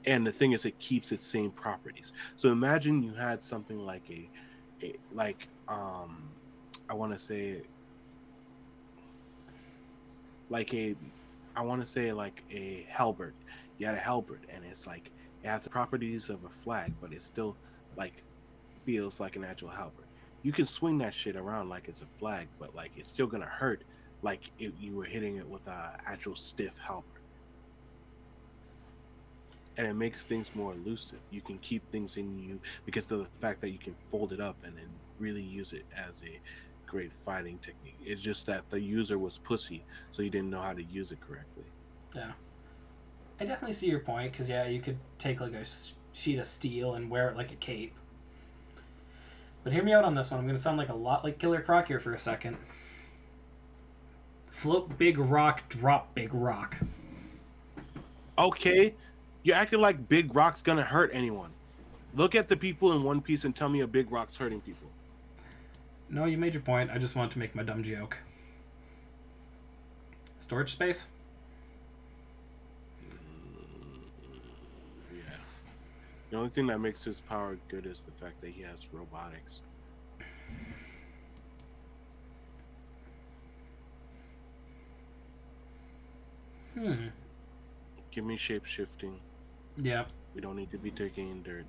And the thing is, it keeps its same properties. So imagine you had something like I want to say like a halberd. You had a halberd, and it's like it has the properties of a flag, but it still like feels like an actual halberd. You can swing that shit around like it's a flag, but like it's still gonna hurt like if you were hitting it with a actual stiff halberd. And it makes things more elusive. You can keep things in you because of the fact that you can fold it up and then really use it as a great fighting technique. It's just that the user was pussy, so he didn't know how to use it correctly. Yeah. I definitely see your point, because yeah, you could take like a sheet of steel and wear it like a cape. But hear me out on this one. I'm going to sound like a lot like Killer Croc here for a second. Float big rock, drop big rock. Okay, you're acting like big rock's gonna hurt anyone. Look at the people in One Piece and tell me a big rock's hurting people. No, you made your point. I just wanted to make my dumb joke. Storage space? Yeah. The only thing that makes his power good is the fact that he has robotics. Give me shape shifting. Yeah. We don't need to be taking in dirt.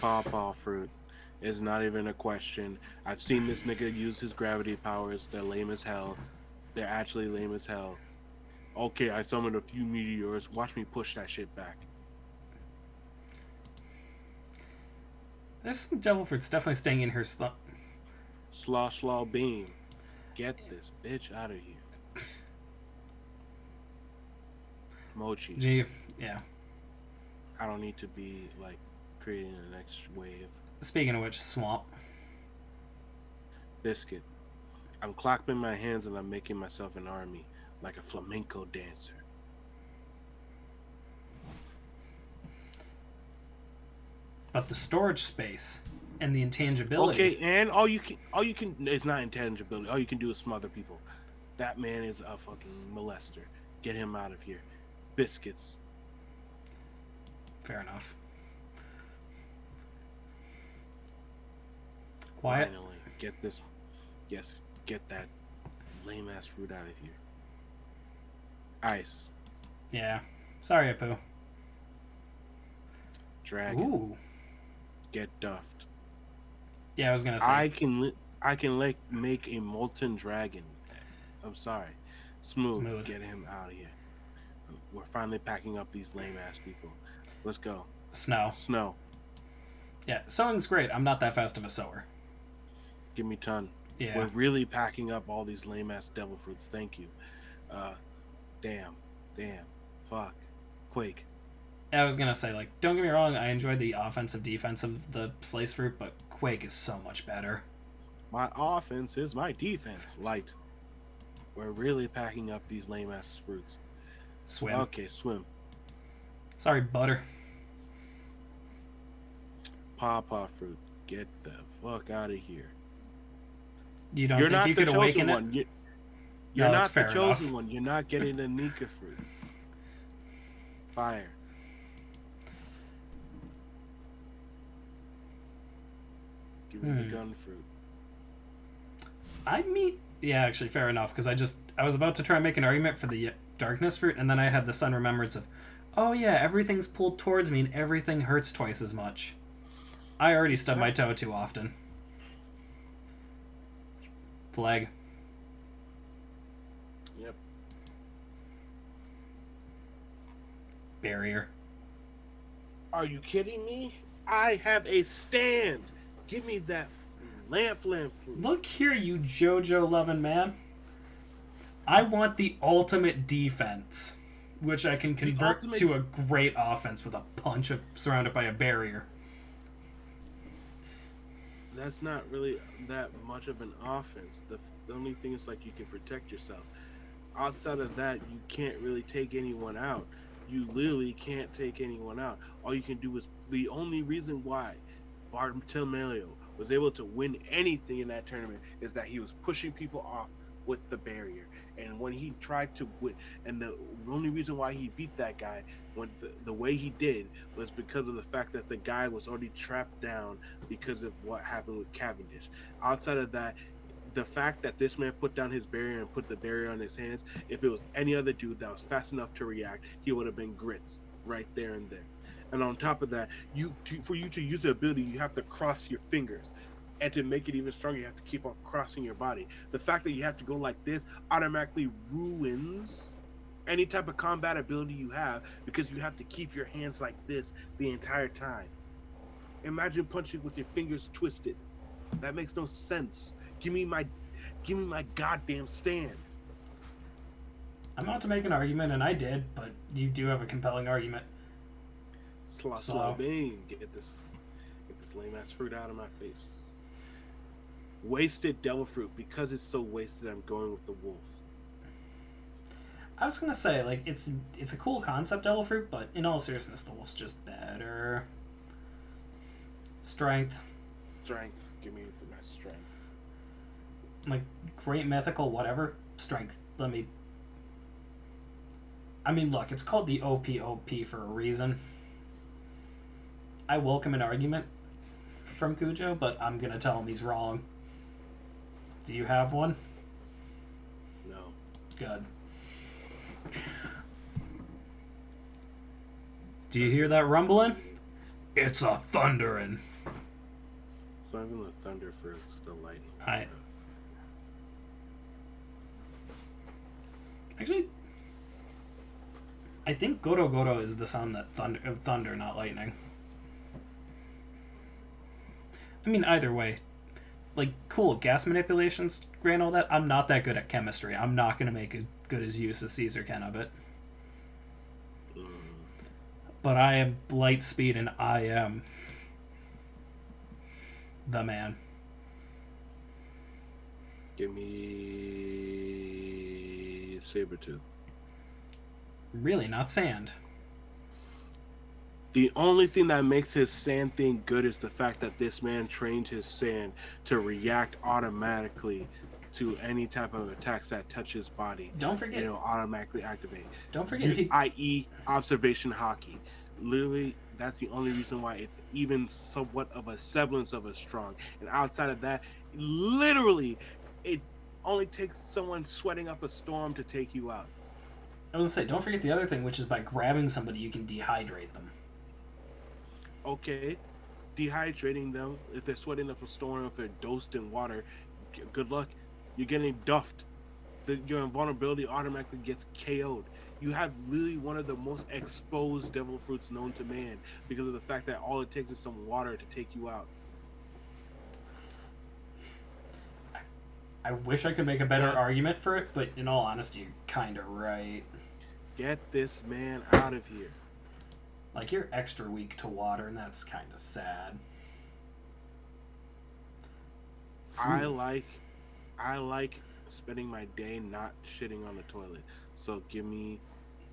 Paw fruit is not even a question. I've seen this nigga use his gravity powers. They're lame as hell. They're actually lame as hell. Okay, I summoned a few meteors. Watch me push that shit back. There's some devil fruits definitely staying in her slot. Slaw beam. Get this bitch out of here. Mochi. Gee, yeah. I don't need to be like creating the next wave. Speaking of which, swamp. Biscuit. I'm clapping my hands and I'm making myself an army like a flamenco dancer. But the storage space and the intangibility. Okay, and all you can it's not intangibility. All you can do is smother people. That man is a fucking molester. Get him out of here. Biscuits. Fair enough. Quiet. Finally, get this. Yes, get that lame ass fruit out of here. Ice. Yeah. Sorry, Apu. Dragon. Ooh. Get duffed. Yeah, I was gonna say. I can like make a molten dragon. I'm sorry. Smooth. Get him out of here. We're finally packing up these lame ass people. Let's go. Snow. Yeah, sowing's great. I'm not that fast of a sower. Give me ton. Yeah. We're really packing up all these lame ass devil fruits. Thank you. Damn. Fuck. Quake. I was gonna say, like, don't get me wrong, I enjoyed the offensive defense of the slice fruit, but Quake is so much better. My offense is my defense. Light. We're really packing up these lame ass fruits. Swim. Okay, swim. Sorry, butter. Paw fruit. Get the fuck out of here. You don't think you could awaken it? One. You're not the chosen one. You're not getting the Nika fruit. Fire. Give me the gun fruit. Yeah, actually, fair enough, because I was about to try and make an argument for the darkness fruit, and then I had the sudden remembrance of, oh yeah, everything's pulled towards me and everything hurts twice as much. I already stub my toe too often. Flag. Yep. Barrier. Are you kidding me? I have a stand. Give me that lamp fruit. Look here, you JoJo loving man. I want the ultimate defense, which I can convert to a great offense with a punch surrounded by a barrier. That's not really that much of an offense. The only thing is like you can protect yourself. Outside of that, you can't really take anyone out. You literally can't take anyone out. All you can do is the only reason why Bartolomeo was able to win anything in that tournament is that he was pushing people off with the barrier. And when he tried to win, and the only reason why he beat that guy when the way he did was because of the fact that the guy was already trapped down because of what happened with Cavendish. Outside of that, the fact that this man put down his barrier and put the barrier on his hands, if it was any other dude that was fast enough to react, he would have been grits right there and then. And on top of that, for you to use the ability, you have to cross your fingers. And to make it even stronger, you have to keep on crossing your body. The fact that you have to go like this automatically ruins any type of combat ability you have because you have to keep your hands like this the entire time. Imagine punching with your fingers twisted. That makes no sense. Give me my goddamn stand. I'm about to make an argument, and I did, but you do have a compelling argument. Slow. Bang. Get this lame ass fruit out of my face. Wasted devil fruit. Because it's so wasted, I'm going with the wolf. I was gonna say, like, it's a cool concept, devil fruit, but in all seriousness, the wolf's just better. Strength. Give me my strength. Like, great mythical whatever. Strength. I mean, look, it's called the OPOP for a reason. I welcome an argument from Kujo, but I'm gonna tell him he's wrong. Do you have one? No. Good. Do you hear that rumbling? It's a thundering. It's not even the thunder fruit, it's the lightning. Actually, I think Goro Goro is the sound that thunder, not lightning. I mean, either way. Like, cool, gas manipulations, grant all that. I'm not that good at chemistry. I'm not going to make as good as use as Caesar can of it. But I am light speed, and I am the man. Give me Sabretooth. Really, not sand. The only thing that makes his sand thing good is the fact that this man trained his sand to react automatically to any type of attacks that touch his body. Don't forget. Automatically activate. Don't forget. I.e. observation hockey. Literally, that's the only reason why it's even somewhat of a semblance of a strong. And outside of that, literally, it only takes someone sweating up a storm to take you out. I was gonna say, don't forget the other thing, which is by grabbing somebody, you can dehydrate them. Okay, dehydrating them, if they're sweating up a storm, if they're dosed in water, good luck. You're getting duffed. Your invulnerability automatically gets KO'd. You have literally one of the most exposed devil fruits known to man because of the fact that all it takes is some water to take you out. I wish I could make a better argument for it, but in all honesty, you're kind of right. Get this man out of here. Like, you're extra weak to water, and that's kind of sad. I like spending my day not shitting on the toilet. So give me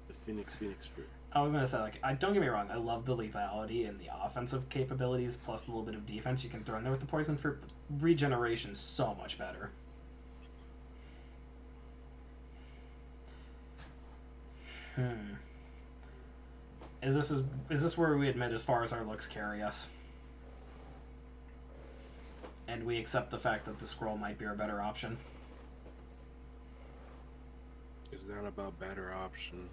the Phoenix fruit. I was going to say, like, don't get me wrong, I love the lethality and the offensive capabilities, plus a little bit of defense you can throw in there with the poison fruit, but regeneration's so much better. Is this where we admit as far as our looks carry us? and we accept the fact that the scroll might be our better option. It's not about better option.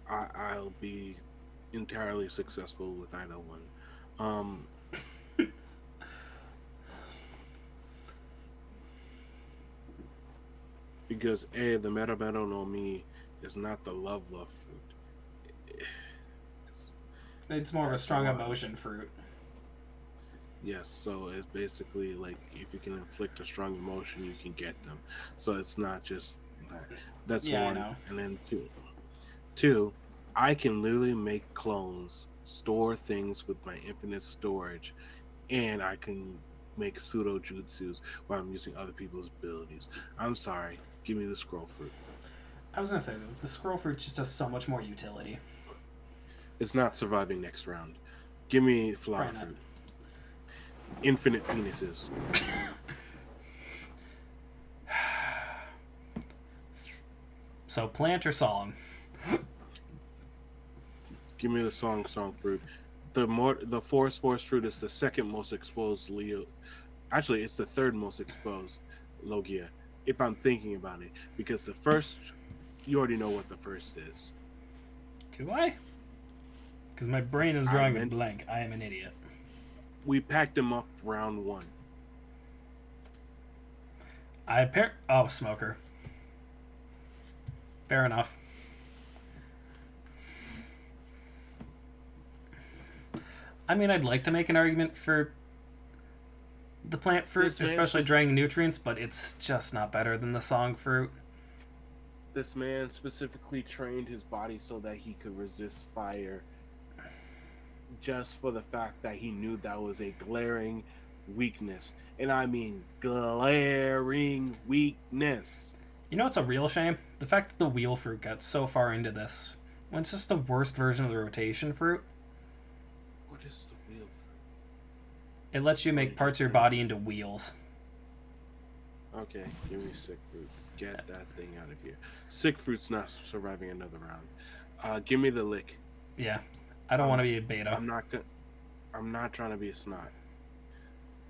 I'll be entirely successful with either one. Um, because the Meta Metal no Mi is not the love fruit. It's more of a That's strong why. emotion fruit. Yes, so it's basically like if you can inflict a strong emotion, you can get them. So it's not just that. That's Yeah, I one. know. And then two, I can literally make clones, store things with my infinite storage, and I can make pseudo jutsus while I'm using other people's abilities. I'm sorry, give me the scroll fruit. I was gonna say the scroll fruit just has so much more utility. It's not surviving next round. Give me flower Probably not. fruit. Infinite penises. So plant or song? Give me the song fruit. The forest fruit is the second most exposed Leo. Actually, it's the third most exposed Logia, if I'm thinking about it. Because the first, you already know what the first is. Do I? Because my brain is drawing a blank. I am an idiot. We packed them up round one. Oh, smoker. Fair enough. I mean, I'd like to make an argument for the plant fruit, especially draining nutrients, but it's just not better than the song fruit. This man specifically trained his body so that he could resist fire, just for the fact that he knew that was a glaring weakness. And I mean glaring weakness. You know what's a real shame? The fact that the wheel fruit got so far into this, when it's just the worst version of the rotation fruit. What is the wheel fruit? It lets you make parts of your body into wheels. Okay, give me sick fruit. Get that thing out of here. Sick fruit's not surviving another round. Give me the lick. Yeah, I don't want to be a beta. I'm not trying to be a snot.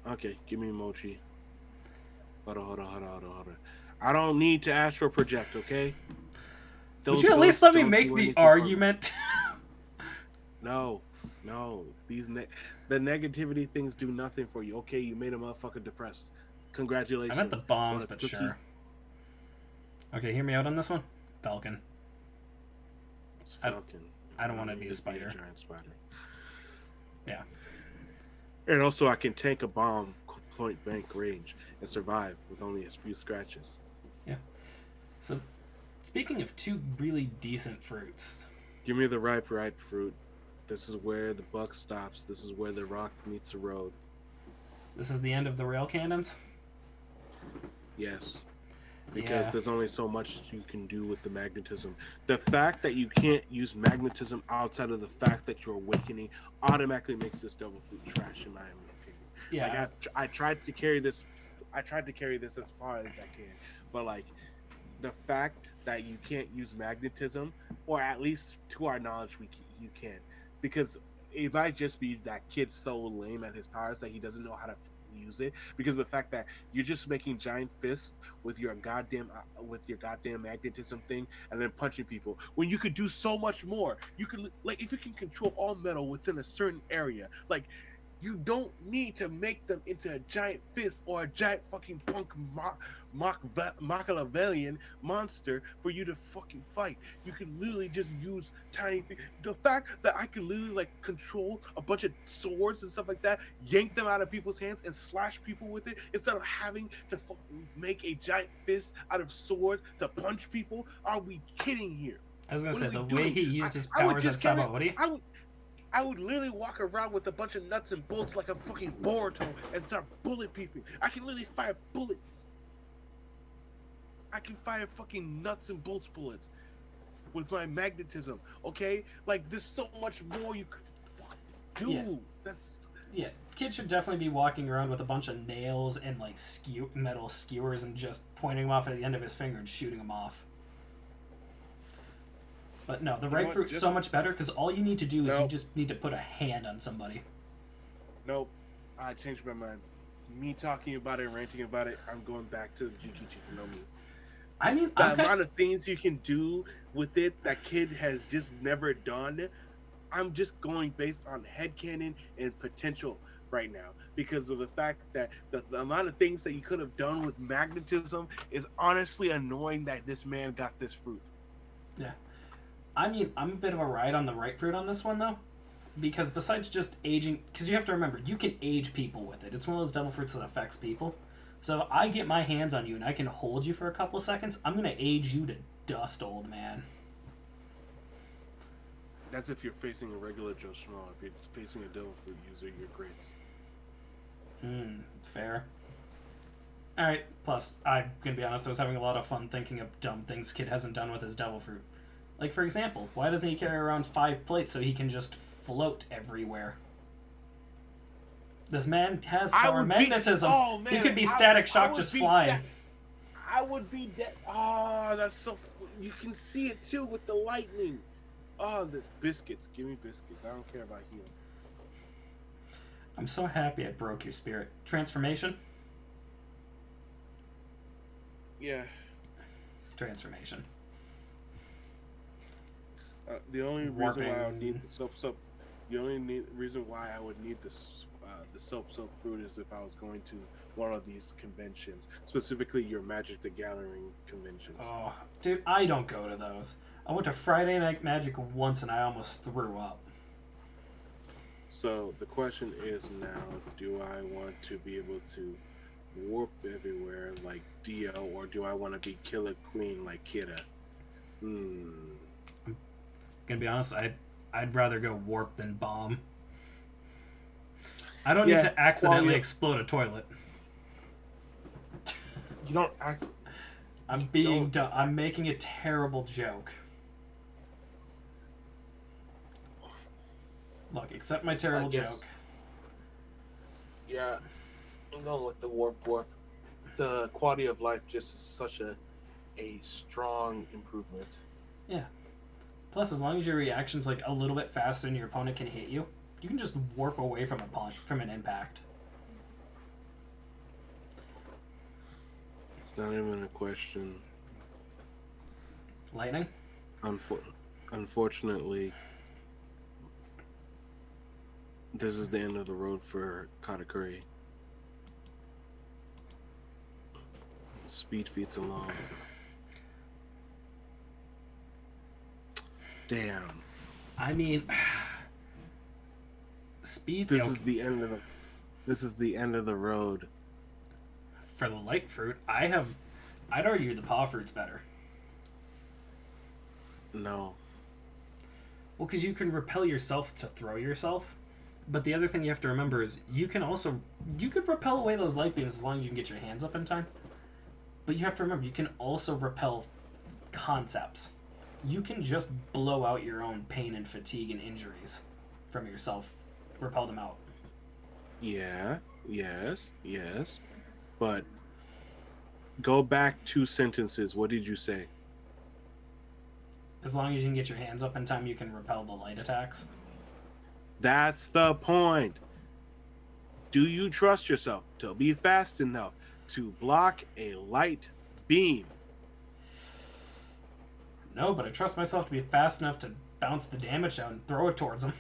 Okay, give me mochi. Hold on. I don't need to astral project, okay? Would you at least let me make the argument? No. The negativity things do nothing for you. Okay, you made a motherfucker depressed. Congratulations. I meant the bombs, but sure. Okay, hear me out on this one. Falcon. It's Falcon. I don't want to be a spider. Giant spider. Yeah. And also, I can tank a bomb point blank range and survive with only a few scratches. Yeah. So, speaking of two really decent fruits. Give me the ripe fruit. This is where the buck stops. This is where the rock meets the road. This is the end of the rail cannons? Yes. Because there's only so much you can do with the magnetism. The fact that you can't use magnetism outside of the fact that you're awakening automatically makes this devil fruit trash in my opinion. Yeah. Like I tried to carry this as far as I can. But like the fact that you can't use magnetism, or at least to our knowledge you can. Because it might just be that kid's so lame at his powers that he doesn't know how to use it, because of the fact that you're just making giant fists with your goddamn magnetism thing and then punching people when you could do so much more. You could, like, if you can control all metal within a certain area, like, you don't need to make them into a giant fist or a giant fucking punk Machiavellian monster for you to fucking fight. You can literally just use tiny things. The fact that I can literally, like, control a bunch of swords and stuff like that, yank them out of people's hands and slash people with it, instead of having to fucking make a giant fist out of swords to punch people. Are we kidding here? I was gonna say, the way he used his powers at Sabaody. I would literally walk around with a bunch of nuts and bolts like a fucking Boruto and start bullet people. I can literally fire bullets. I can fire fucking nuts and bolts bullets with my magnetism, okay? Like, there's so much more you could do. Yeah, kids should definitely be walking around with a bunch of nails and, like, metal skewers and just pointing them off at the end of his finger and shooting them off. But no, the ripe fruit's so much better, because all you need to do is you just need to put a hand on somebody. Nope. I changed my mind. Me talking about it, ranting about it, I'm going back to Jiki Jiki no Mi. I mean, The amount of things you can do with it that kid has just never done. I'm just going based on headcanon and potential right now because of the fact that the amount of things that you could have done with magnetism is honestly annoying that this man got this fruit. yeah. I mean, I'm a bit of a ride on the right fruit on this one, though. Because besides just aging, because you have to remember, you can age people with it. It's one of those devil fruits that affects people. So if I get my hands on you and I can hold you for a couple of seconds, I'm going to age you to dust, old man. That's if you're facing a regular Joe Schmo. If you're facing a devil fruit user, you're great. Fair. Alright, plus, I'm going to be honest, I was having a lot of fun thinking of dumb things Kid hasn't done with his devil fruit. Like, for example, why doesn't he carry around 5 plates so he can just float everywhere? This man has power magnetism. He could be static shock just flying. I would be dead. Oh, that's so. You can see it too with the lightning. Oh, the biscuits. Give me biscuits. I don't care about healing. I'm so happy I broke your spirit. Transformation? Yeah. Transformation. The only reason why I would need the soap. The only reason why I would need the soap fruit is if I was going to one of these conventions, specifically your Magic the Gathering conventions. Oh, dude, I don't go to those. I went to Friday Night Magic once and I almost threw up. So the question is now, do I want to be able to warp everywhere like Dio, or do I want to be Killer Queen like Kira? I'm gonna be honest, I'd rather go warp than bomb. I don't need to accidentally explode a toilet. You don't act. I'm being dumb. I'm making a terrible joke. Look, accept my terrible joke. Yeah, I'm going with the warp. The quality of life just is such a strong improvement. Yeah. Plus, as long as your reaction's like a little bit faster than your opponent can hit you, you can just warp away from an impact. It's not even a question. Lightning? Unfortunately, this is the end of the road for Katakuri. Speed feats alone. Damn. I mean, speed. This is the end of the road. For the light fruit, I'd argue the paw fruit's better. No. Well, because you can repel yourself to throw yourself. But the other thing you have to remember is you could repel away those light beams as long as you can get your hands up in time. But you have to remember, you can also repel concepts. You can just blow out your own pain and fatigue and injuries from yourself. Repel them out. Yeah, yes. But go back 2 sentences. What did you say? As long as you can get your hands up in time, you can repel the light attacks. That's the point. Do you trust yourself to be fast enough to block a light beam? No, but I trust myself to be fast enough to bounce the damage out and throw it towards them.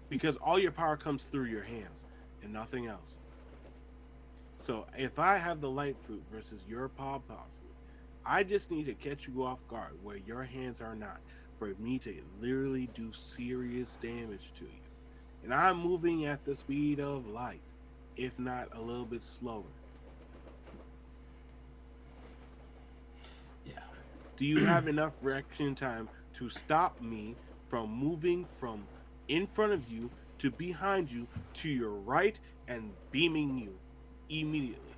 Because all your power comes through your hands and nothing else. So if I have the light fruit versus your power fruit, I just need to catch you off guard where your hands are not for me to literally do serious damage to you. And I'm moving at the speed of light, if not a little bit slower. Yeah. Do you have enough reaction time to stop me from moving from in front of you to behind you to your right and beaming you immediately?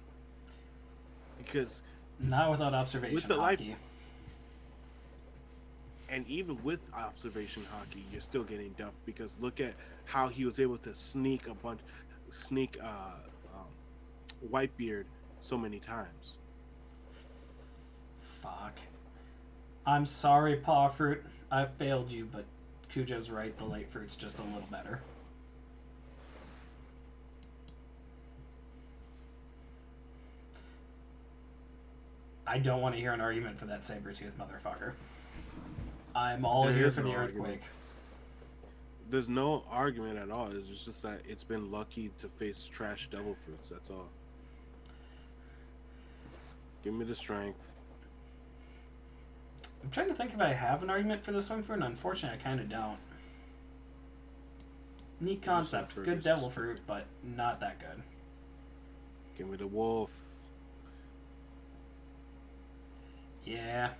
Because not without observation with the hockey. light, and even with observation hockey, you're still getting dumped because look at how he was able to sneak Whitebeard so many times. Fuck. I'm sorry, paw fruit. I failed you, but Kujo's right. The light fruit's just a little better. I don't want to hear an argument for that saber-tooth motherfucker. I'm all There here is for no the argument. earthquake. There's no argument at all. It's just that it's been lucky to face trash devil fruits. That's all. Give me the strength. I'm trying to think if I have an argument for the swing fruit, and unfortunately I kind of don't. Neat concept. Good devil fruit, but not that good. Give me the wolf. Yeah,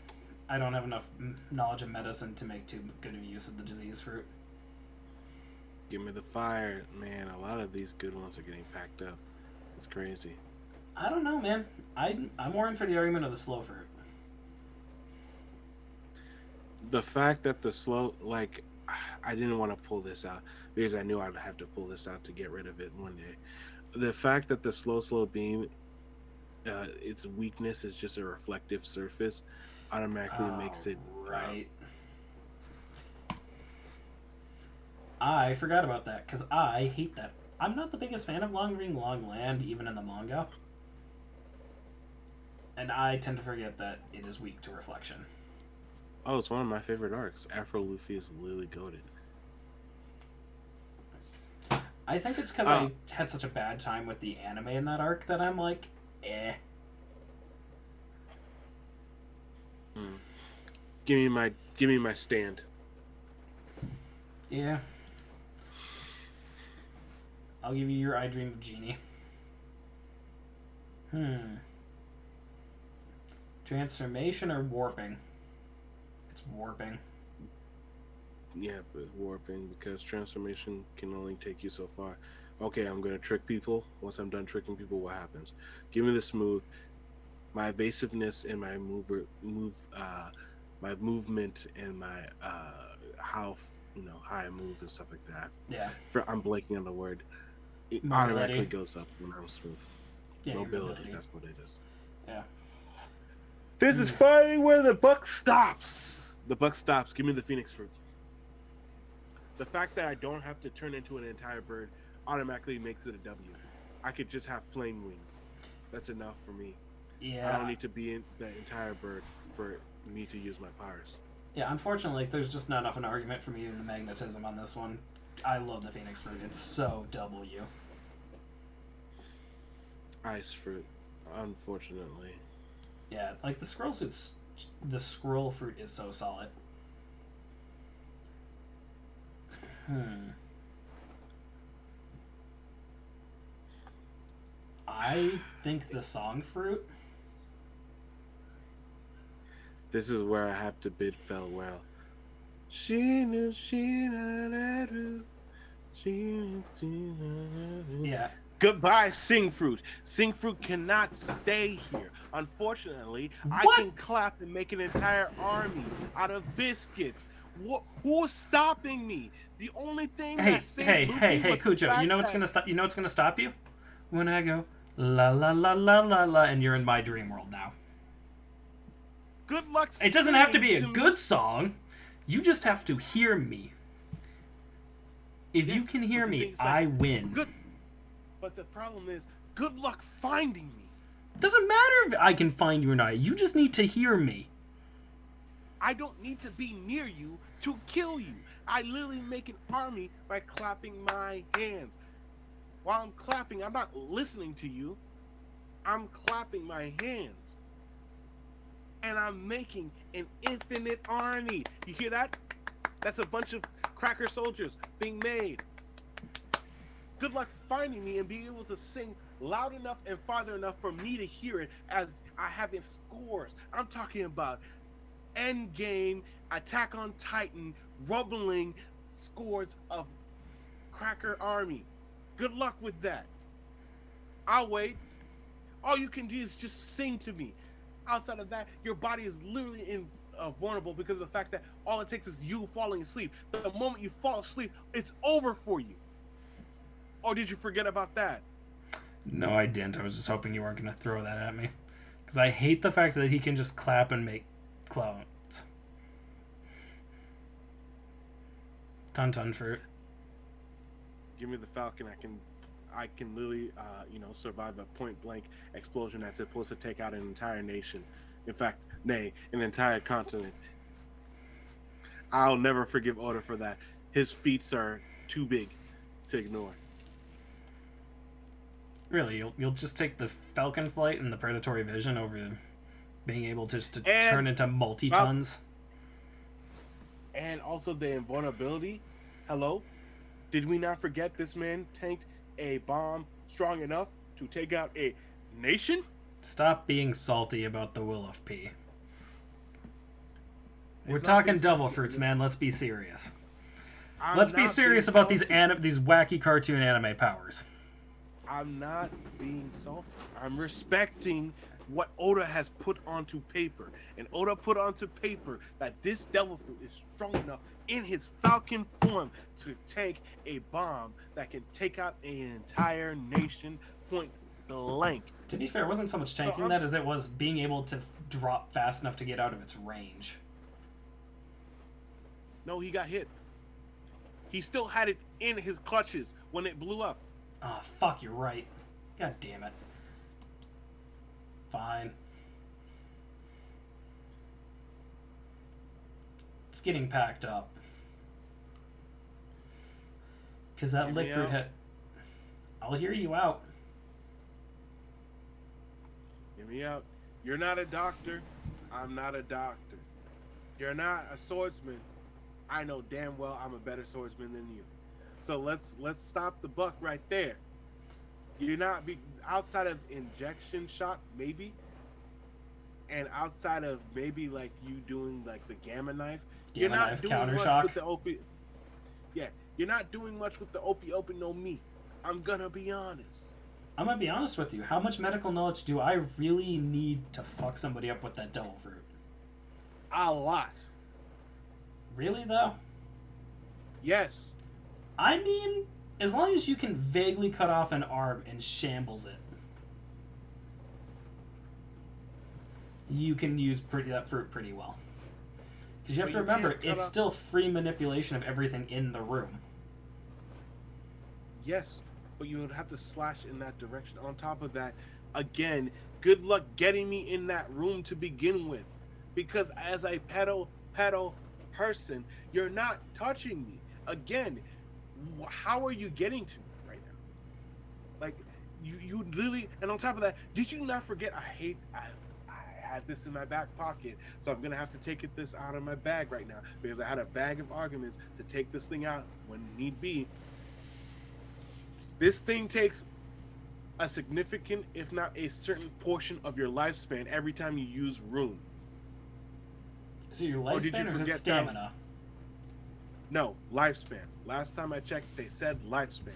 I don't have enough knowledge of medicine to make too good of use of the disease fruit. Give me the fire. Man, a lot of these good ones are getting packed up. It's crazy. I don't know, man. I'm more in for the argument of the slow fruit. The fact that the slow, like, I didn't want to pull this out because I knew I'd have to pull this out to get rid of it one day. The fact that the slow beam, its weakness is just a reflective surface, automatically makes it right. I forgot about that because I hate that. I'm not the biggest fan of Long Ring Long Land, even in the manga. And I tend to forget that it is weak to reflection. Oh, it's one of my favorite arcs. Afro Luffy is literally goated. I think it's because I had such a bad time with the anime in that arc that I'm like, eh. Give me my stand. Yeah. I'll give you your I Dream of Genie. Transformation or warping? It's warping. Yeah, but warping, because transformation can only take you so far. Okay, I'm gonna trick people. Once I'm done tricking people, what happens? Give me the smooth. My evasiveness and my my movement and my how I move and stuff like that. Yeah. I'm blanking on the word. It Mobility. automatically goes up when I'm smooth. Yeah, mobility. That's what it is. Yeah. This is finally where the buck stops. The buck stops. Give me the phoenix fruit. The fact that I don't have to turn into an entire bird automatically makes it a W. I could just have flame wings. That's enough for me. Yeah. I don't need to be in the entire bird for me to use my powers. Yeah, unfortunately, there's just not enough an argument for me in the magnetism on this one. I love the phoenix fruit. It's so W. Ice fruit, unfortunately. Yeah, like the scroll fruit is so solid. I think the song fruit. This is where I have to bid farewell. Yeah. Goodbye, Sing Fruit. Sing Fruit cannot stay here. Unfortunately, I can clap and make an entire army out of biscuits. Who's stopping me? The only thing Hey, Kujo, you know what's gonna stop? You know what's gonna stop you? When I go la la la la la la, and you're in my dream world now. Good luck. It doesn't have to be a good song. You just have to hear me. If you can hear me, I win. Good. But the problem is, good luck finding me. Doesn't matter if I can find you or not. You just need to hear me. I don't need to be near you to kill you. I literally make an army by clapping my hands. While I'm clapping, I'm not listening to you. I'm clapping my hands. And I'm making an infinite army. You hear that? That's a bunch of cracker soldiers being made. Good luck finding me and being able to sing loud enough and farther enough for me to hear it as I have in scores. I'm talking about Endgame, Attack on Titan, rumbling scores of Cracker Army. Good luck with that. I'll wait. All you can do is just sing to me. Outside of that, your body is literally vulnerable because of the fact that all it takes is you falling asleep. The moment you fall asleep, it's over for you. Or did you forget about that? No, I didn't. I was just hoping you weren't going to throw that at me. Because I hate the fact that he can just clap and make clones. Ton fruit. Give me the Falcon. I can literally, survive a point blank explosion that's supposed to take out an entire nation. In fact, nay, an entire continent. I'll never forgive Oda for that. His feats are too big to ignore. Really, you'll just take the Falcon flight and the predatory vision over being able just to turn And into multi well, tons. and also the invulnerability. Hello, did we not forget this man tanked a bomb strong enough to take out a nation? Stop being salty about the Will of P. We're It's not talking being devil salty. fruits, man. Let's be serious. I'm Let's be not serious being about salty. these wacky cartoon anime powers. I'm not being salty. I'm respecting what Oda has put onto paper. And Oda put onto paper that this devil fruit is strong enough in his falcon form to tank a bomb that can take out an entire nation point blank. To be fair, it wasn't so much So tanking I'm that as it was being able to drop fast enough to get out of its range. no, he got hit. He still had it in his clutches when it blew up. Oh, fuck, you're right. God damn it. Fine. It's getting packed up. Because that Hear me liquid out. had. I'll hear you out. Hear me out. You're not a doctor. I'm not a doctor. You're not a swordsman. I know damn well I'm a better swordsman than you. So let's stop the buck right there. You're not be outside of injection shot maybe, and outside of maybe like you doing like the gamma knife. You're Gamma not knife, doing counter much shock. with the opie. Yeah, you're not doing much with the opie no me. I'm gonna be honest. I'm gonna be honest with you. How much medical knowledge do I really need to fuck somebody up with that devil fruit? A lot. Really, though? Yes. I mean, as long as you can vaguely cut off an arm and shambles it, you can use that fruit pretty well. Because you have But to you remember, can't cut it's off- still free manipulation of everything in the room. Yes, but you would have to slash in that direction. On top of that, again, good luck getting me in that room to begin with, because as a pedo person, you're not touching me. Again, how are you getting to me right now? Like you literally, and on top of that, did you not forget? I had this in my back pocket, so I'm gonna have to take this out of my bag right now because I had a bag of arguments to take this thing out when need be. This thing takes a significant, if not a certain portion of your lifespan every time you use rune. Is it your Or did you lifespan or is it forget stamina? No, lifespan. Last time I checked, they said lifespan.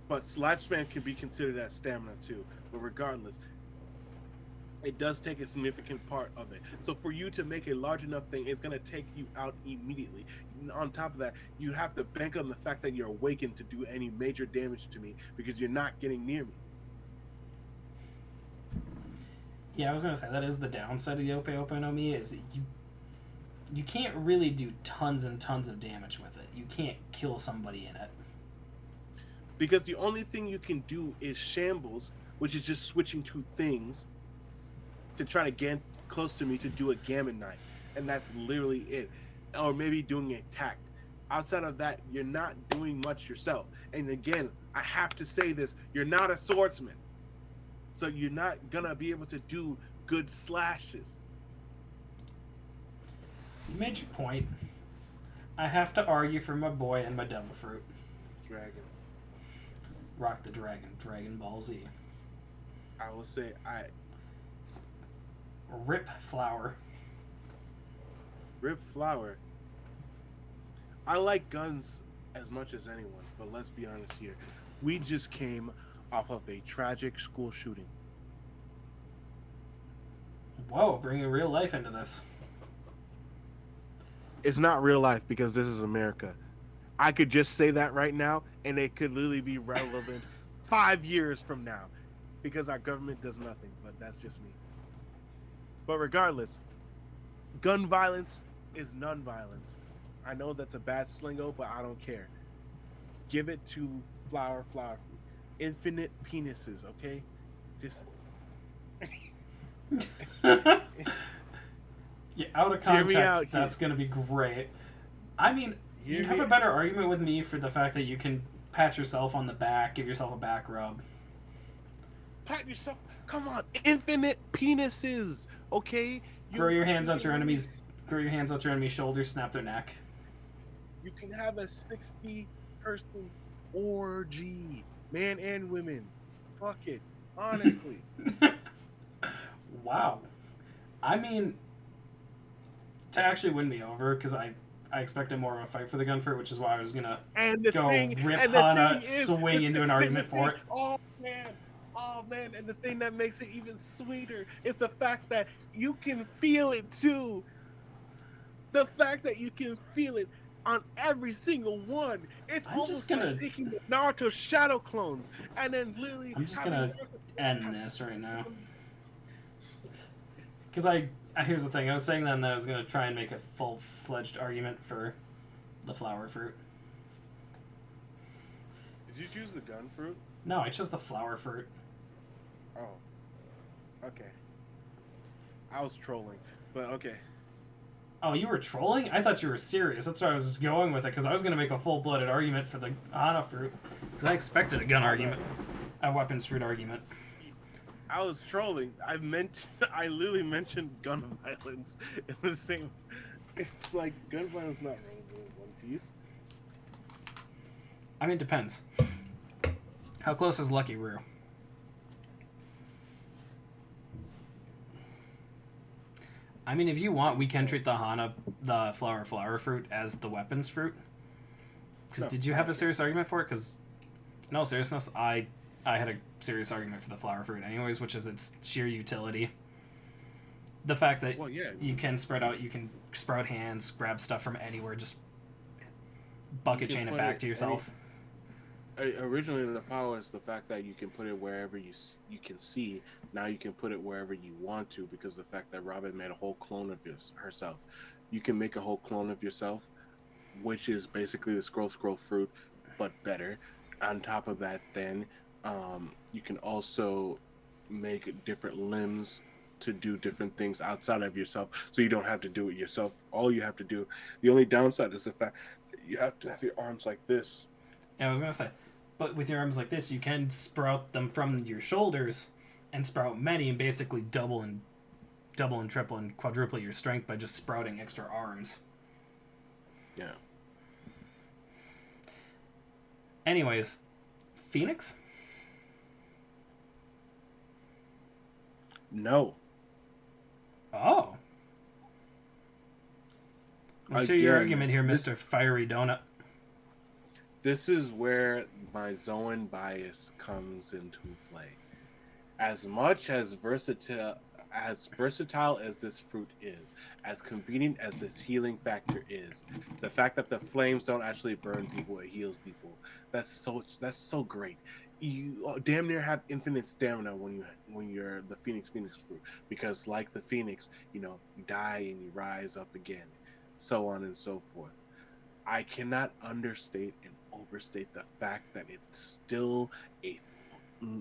But lifespan can be considered as stamina too. But regardless, it does take a significant part of it. So for you to make a large enough thing, it's going to take you out immediately. On top of that, you have to bank on the fact that you're awakened to do any major damage to me because you're not getting near me. Yeah, I was gonna say that is the downside of the Ope no Mi is you can't really do tons and tons of damage with it. You can't kill somebody in it. Because the only thing you can do is shambles, which is just switching two things to try to get close to me to do a gamma knife. And that's literally it. Or maybe doing a tact. Outside of that, you're not doing much yourself. And again, I have to say this, you're not a swordsman. So you're not gonna be able to do good slashes. You made your point. I have to argue for my boy and my devil fruit. Dragon. Rock the dragon. Dragon Ball Z. I will say Rip flower. Rip Flower. I like guns as much as anyone, but let's be honest here. We just came off of a tragic school shooting. Whoa, bringing real life into this. It's not real life because this is America. I could just say that right now, and it could literally be relevant 5 years from now because our government does nothing, but that's just me. But regardless, gun violence is non-violence. I know that's a bad slingo, but I don't care. Give it to flower fruit. Infinite penises, okay? Just Yeah, out of Hear me out context, here. that's gonna be great. I mean, Hear you'd have me. a better argument with me for the fact that you can pat yourself on the back, give yourself a back rub. Pat yourself. Come on, infinite penises. Okay, Grow your hands you out can your literally enemies. Grow your hands out your enemy's shoulders. Snap their neck. you can have a 60-person orgy, man and women. Fuck it, honestly. Wow. I mean, to actually win me over, because I expected more of a fight for the gun fruit, which is why I was gonna go rip And the Hana, thing is, swing into an the argument thing. for it. Oh man, and the thing that makes it even sweeter is the fact that you can feel it too. The fact that you can feel it on every single one. It's I'm just almost like gonna taking the Naruto shadow clones and then literally I'm just having gonna Naruto end have this right now. Because here's the thing. I was saying then that I was gonna try and make a full-fledged argument for the flower fruit. Did you choose the gun fruit? No, I chose the flower fruit. Oh, okay. I was trolling, but okay. Oh, you were trolling? I thought you were serious. That's why I was going with it, because I was going to make a full-blooded argument for the Hana fruit. Because I expected a gun argument. A weapons fruit argument. I was trolling. I literally mentioned gun violence in the same. It's like gun violence not relevant in One Piece. I mean, it depends. How close is Lucky Roo? I mean, if you want, we can treat the Hana, the flower fruit, as the weapons fruit. Because did you have a serious argument for it? Because, no seriousness, I had a serious argument for the flower fruit anyways, which is its sheer utility. The fact that you can spread out, you can sprout hands, grab stuff from anywhere, just bucket chain it back to yourself. Originally, the power is the fact that you can put it wherever you can see. Now you can put it wherever you want to because of the fact that Robin made a whole clone of herself. You can make a whole clone of yourself, which is basically the scroll fruit, but better. On top of that, then you can also make different limbs to do different things outside of yourself, so you don't have to do it yourself. All you have to do, the only downside is the fact that you have to have your arms like this. Yeah, I was gonna say, but with your arms like this, you can sprout them from your shoulders and sprout many, and basically double and triple and quadruple your strength by just sprouting extra arms. Yeah. Anyways, Phoenix? No. Oh. Let's hear your argument here, Mr. Fiery Donut. This is where my Zoan bias comes into play. As much as versatile as this fruit is, as convenient as this healing factor is, the fact that the flames don't actually burn people, it heals people. That's so great. You damn near have infinite stamina when you're the Phoenix fruit, because like the Phoenix, you die and you rise up again, so on and so forth. I cannot understate and overstate the fact that it's still a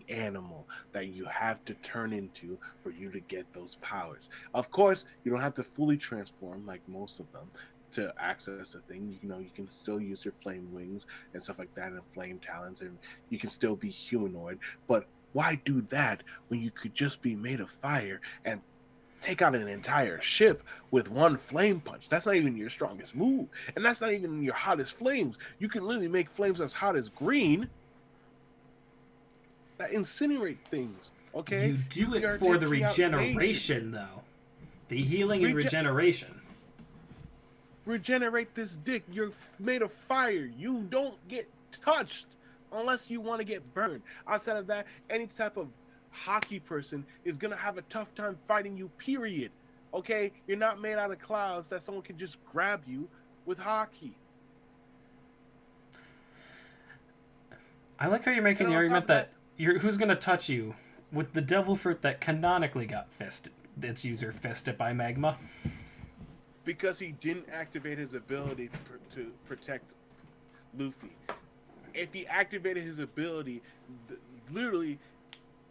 animal that you have to turn into for you to get those powers. Of course, you don't have to fully transform like most of them to access a thing. You can still use your flame wings and stuff like that, and flame talons, and you can still be humanoid. But why do that when you could just be made of fire and take out an entire ship with one flame punch? That's not even your strongest move, and that's not even your hottest flames. You can literally make flames as hot as green that incinerate things. Okay, You do it for the regeneration, though. The healing and regeneration. Regenerate this dick. You're made of fire. You don't get touched unless you want to get burned. Outside of that, any type of hockey person is gonna have a tough time fighting you, period. Okay, you're not made out of clouds that someone can just grab you with hockey. I like how you're making the argument that who's gonna touch you with the devil fruit that canonically got its user fisted by magma. Because he didn't activate his ability to protect Luffy. If he activated his ability, literally,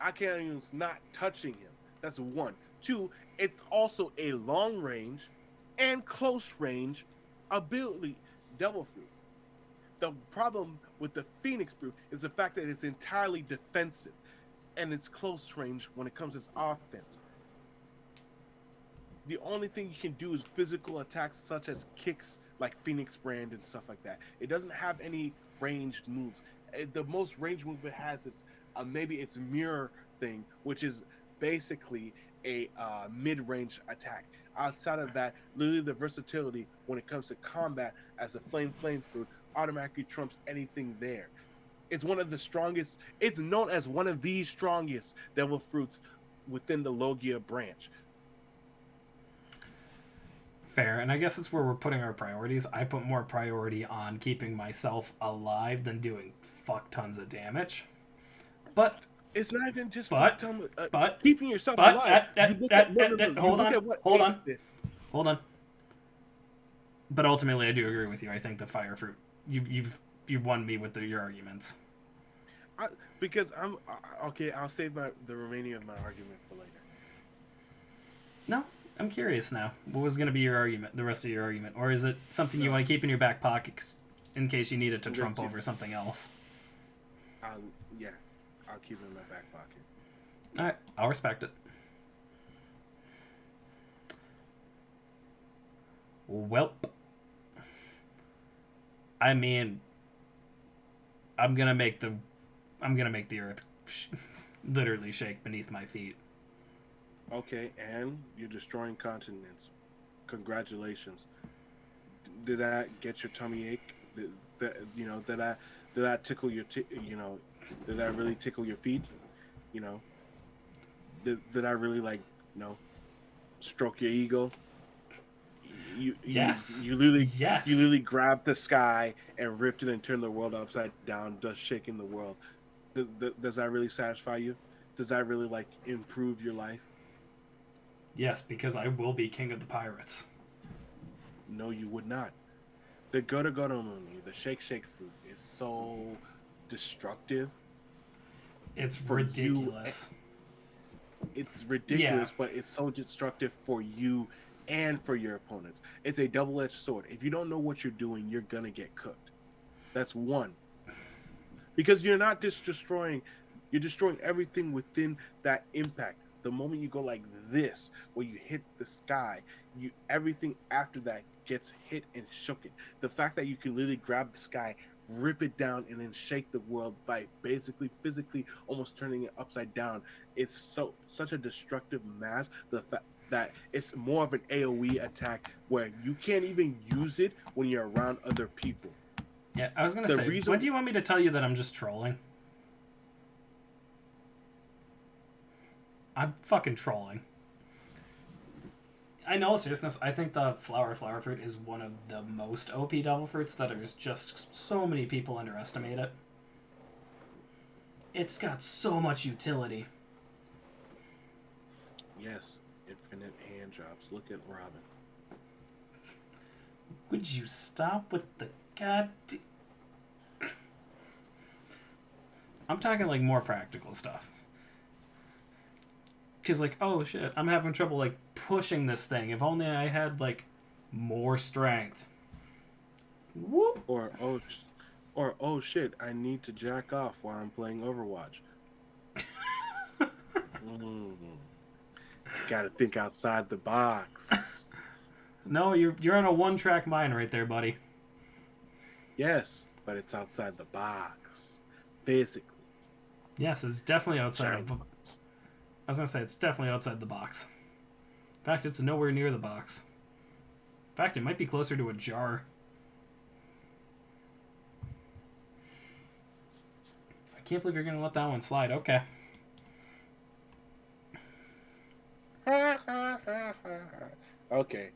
I can't even not touching him. That's one. Two, it's also a long range and close range ability devil fruit. The problem with the Phoenix fruit is the fact that it's entirely defensive and it's close range when it comes to its offense. The only thing you can do is physical attacks such as kicks like Phoenix Brand and stuff like that. It doesn't have any ranged moves. The most ranged move it has is maybe its mirror thing, which is basically a mid-range attack. Outside of that, literally the versatility when it comes to combat as a flame fruit automatically trumps anything there. It's one of the strongest. It's known as one of the strongest devil fruits within the Logia branch. Fair, and I guess it's where we're putting our priorities. I put more priority on keeping myself alive than doing fuck tons of damage. But it's not even just but keeping yourself alive. You look at hold on. But ultimately, I do agree with you. I think the fire fruit. You've won me with your arguments. Because I'm okay. I'll save the remaining of my argument for later. No, I'm curious now. What was going to be your argument? The rest of your argument, or is it something you want to keep in your back pocket in case you need it to trump over something else? Yeah, I'll keep it in my back pocket. All right, I'll respect it. Welp. I mean, I'm gonna make the earth literally shake beneath my feet. Okay, and you're destroying continents. Congratulations. Did that get your tummy ache? Did that tickle your did that really tickle your feet? Did I really stroke your ego? Yes. You literally grabbed the sky and ripped it and turned the world upside down, just shaking the world. Does that really satisfy you? Does that really improve your life? Yes, because I will be king of the pirates. No, you would not. The Gotogotomuni, the shake fruit, is so destructive. It's ridiculous. It's ridiculous, but it's so destructive for you and for your opponents. It's a double-edged sword. If you don't know what you're doing, you're gonna get cooked. That's one. Because you're not just destroying, you're destroying everything within that impact. The moment you go like this, where you hit the sky, everything after that gets hit and shooken. The fact that you can literally grab the sky, rip it down, and then shake the world by basically physically almost turning it upside down, it's such a destructive mass. The fact that it's more of an AoE attack where you can't even use it when you're around other people. Yeah, I was gonna say, when do you want me to tell you that I'm just trolling? I'm fucking trolling. I know, seriousness, I think the flower fruit is one of the most OP devil fruits that is just so many people underestimate it. It's got so much utility. Yes, infinite hand drops. Look at Robin. Would you stop with the goddamn... I'm talking more practical stuff. Because oh shit, I'm having trouble pushing this thing. If only I had more strength. Whoop. Or oh shit, I need to jack off while I'm playing Overwatch. Gotta think outside the box. No, you're on a one-track mind right there, buddy. Yes, but it's outside the box, physically. Yes, it's definitely outside of. I was gonna say it's definitely outside the box. In fact, it's nowhere near the box. In fact, it might be closer to a jar. I can't believe you're gonna let that one slide. Okay. Okay.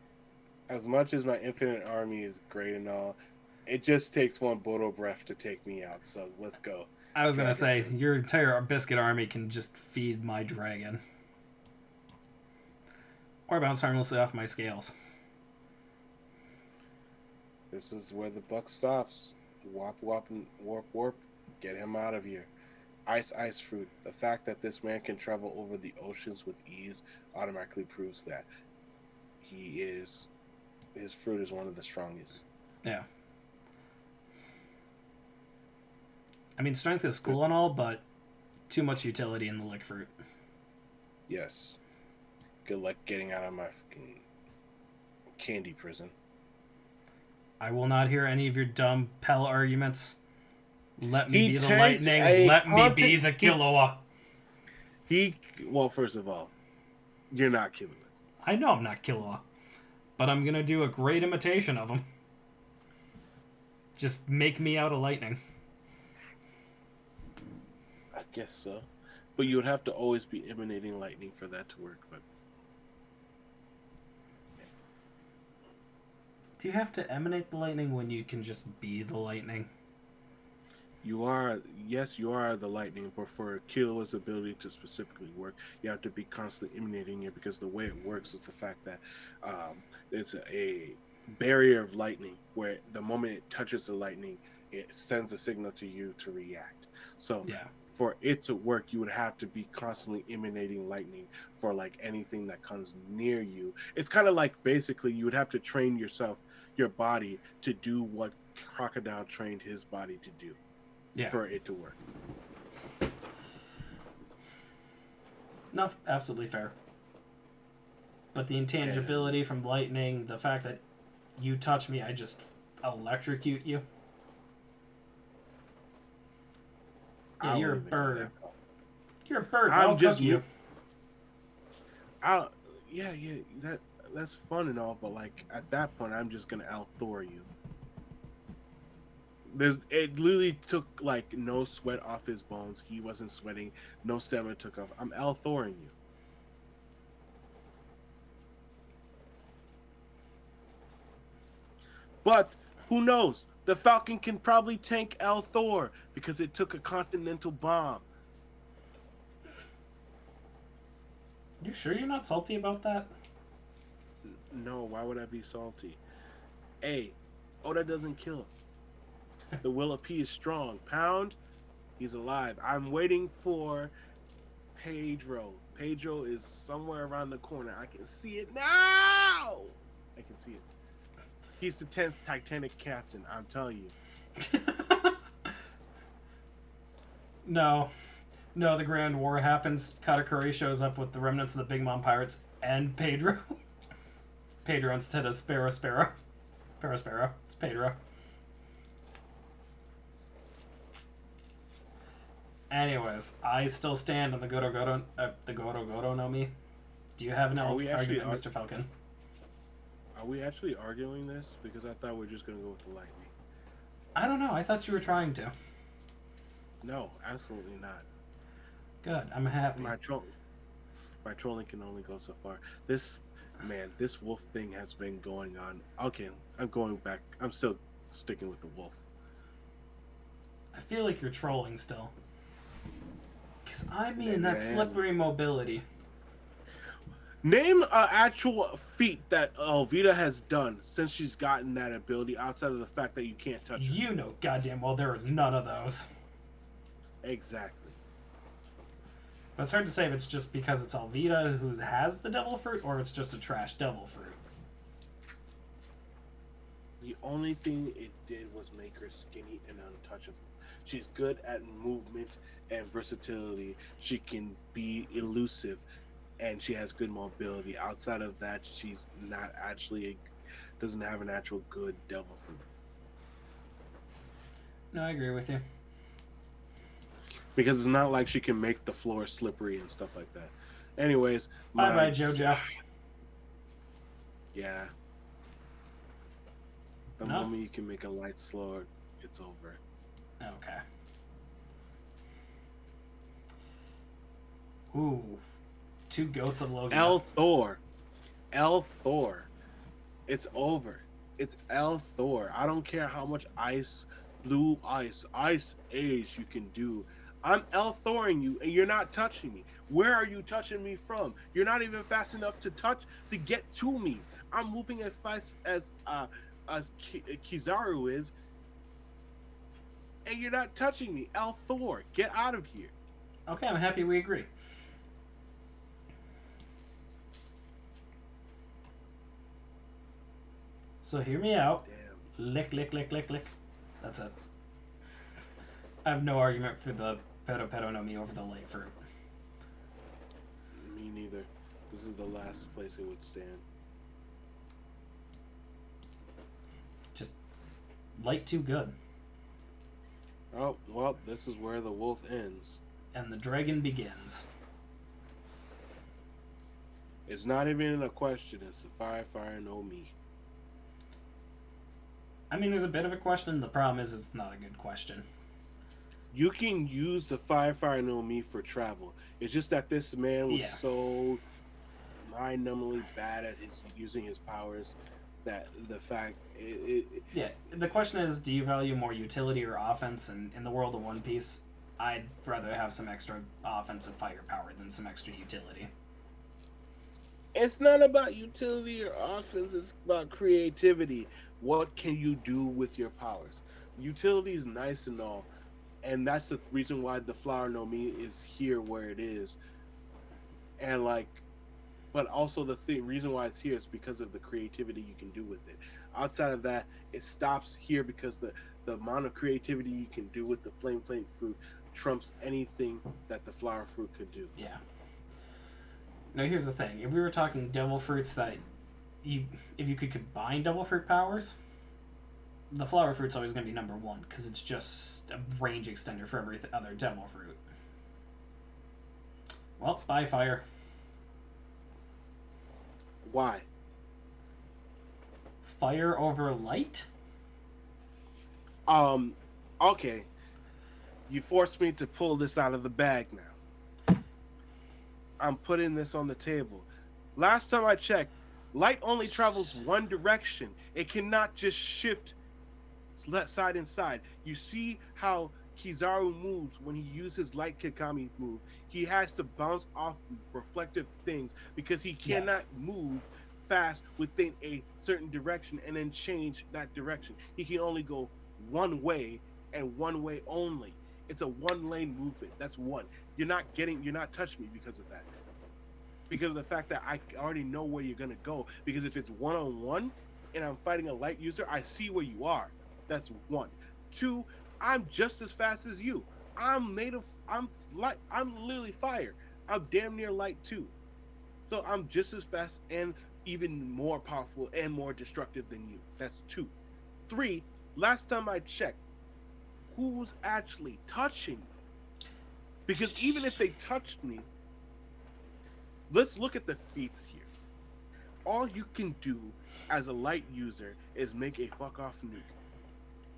As much as my infinite army is great and all, it just takes one Bodo breath to take me out. So let's go. I was gonna say your entire biscuit army can just feed my dragon, or bounce harmlessly off my scales. This is where the buck stops. Wop wop and warp. Get him out of here. Ice fruit. The fact that this man can travel over the oceans with ease automatically proves that he is his fruit is one of the strongest. Yeah. I mean, strength is This, cool and all, but too much utility in the lick fruit. yes. Good luck getting out of my fucking candy prison. I will not hear any of your dumb Pell arguments. Let me He be the takes lightning. a Let me content. be the Killua. Well, first of all, you're not killing it. I know I'm not Killua, but I'm gonna do a great imitation of him. Just make me out of lightning. I guess so. But you would have to always be emanating lightning for that to work. But Do you have to emanate the lightning when you can just be the lightning? you are, yes, you are the lightning, but for Killua's ability to specifically work, you have to be constantly emanating it because the way it works is the fact that it's a barrier of lightning where the moment it touches the lightning, it sends a signal to you to react. So Yeah. for it to work, you would have to be constantly emanating lightning for like anything that comes near you. It's kind of like basically you would have to train your body to do what Crocodile trained his body to do Yeah. for it to work. No, absolutely fair. But the intangibility from lightning, the fact that you touch me, I just electrocute you. Yeah, you're a bird. You're a bird. I'll cook you. Yeah, that's fun and all, but like at that point, I'm just gonna Thor you. It literally took like no sweat off his bones. He wasn't sweating. No stamina took off. I'm Thoring you. But who knows? The Falcon can probably tank Thor because it took a continental bomb. You sure you're not salty about that? No, why would I be salty? Hey, Oda doesn't kill him. The Will of P is strong. Pound, he's alive. I'm waiting for Pedro. Pedro is somewhere around the corner. I can see it now. I can see it. He's the 10th Titanic captain. I'm telling you. No, the Grand War happens. Katakuri shows up with the remnants of the Big Mom Pirates and Pedro. Pedro instead of Sparrow. It's Pedro. Anyways, I still stand on the Goro no Mi. Do you have an argument, Mr. Falcon? Are we actually arguing this? Because I thought we were just going to go with the lightning. I don't know. I thought you were trying to. No, absolutely not. Good. I'm happy. My trolling can only go so far. This wolf thing has been going on. Okay, I'm going back. I'm still sticking with the wolf. I feel like you're trolling still. Because I mean that slippery mobility. Name an actual feat that Alvida has done since she's gotten that ability outside of the fact that you can't touch her. You know goddamn well there is none of those. Exactly. But it's hard to say if it's just because it's Alvida who has the devil fruit or it's just a trash devil fruit. The only thing it did was make her skinny and untouchable. She's good at movement and versatility. She can be elusive, and she has good mobility. Outside of that, she's not actually doesn't have an actual good devil fruit. No, I agree with you. Because it's not like she can make the floor slippery and stuff like that. Anyways, bye JoJo. Yeah. The moment you can make a light sword, it's over. Okay. Ooh. 2 goats of Logan. L Thor. It's over. It's L Thor. I don't care how much blue ice age you can do. I'm L Thoring you and you're not touching me. Where are you touching me from? You're not even fast enough to get to me. I'm moving as fast as Kizaru is. and you're not touching me. L Thor, get out of here. Okay, I'm happy we agree. So hear me out. Damn. Lick, lick, lick, lick, lick. That's it. I have no argument for the pedo pedo no mi over the light fruit. Me neither. This is the last place it would stand. Just light too good. Oh, well, this is where the wolf ends. And the dragon begins. It's not even a question. It's the fire, no me. I mean, there's a bit of a question. The problem is it's not a good question. You can use the fire, no me for travel. It's just that this man was so mind-numbingly bad at using his powers that the fact Yeah, the question is, do you value more utility or offense? And in the world of One Piece, I'd rather have some extra offensive fire power than some extra utility. It's not about utility or offense. It's about creativity. What can you do with your powers? Utility is nice and all, and that's the reason why the flower no mi is here where it is. And like, but also the reason why it's here is because of the creativity you can do with it. Outside of that, it stops here because the amount of creativity you can do with the flame fruit trumps anything that the flower fruit could do. Yeah. Now here's the thing: if we were talking devil fruits that if you could combine devil fruit powers, the flower fruit's always going to be number one because it's just a range extender for every other devil fruit. Well, bye fire. Why? Fire over light? Okay. You forced me to pull this out of the bag now. I'm putting this on the table. Last time I checked, light only travels one direction. It cannot just shift side and side. You see how Kizaru moves when he uses light Kikami move. He has to bounce off reflective things because he cannot move fast within a certain direction and then change that direction. He can only go one way and one way only. It's a one lane movement. That's one. You're not touching me because of that. Because of the fact that I already know where you're gonna go. Because if it's one-on-one and I'm fighting a light user, I see where you are. That's one. Two, I'm just as fast as you. I'm light. I'm literally fire. I'm damn near light too. So I'm just as fast and even more powerful and more destructive than you. That's two. Three, last time I checked, who's actually touching me? Because even if they touched me, let's look at the feats here. All you can do as a light user is make a fuck off nuke.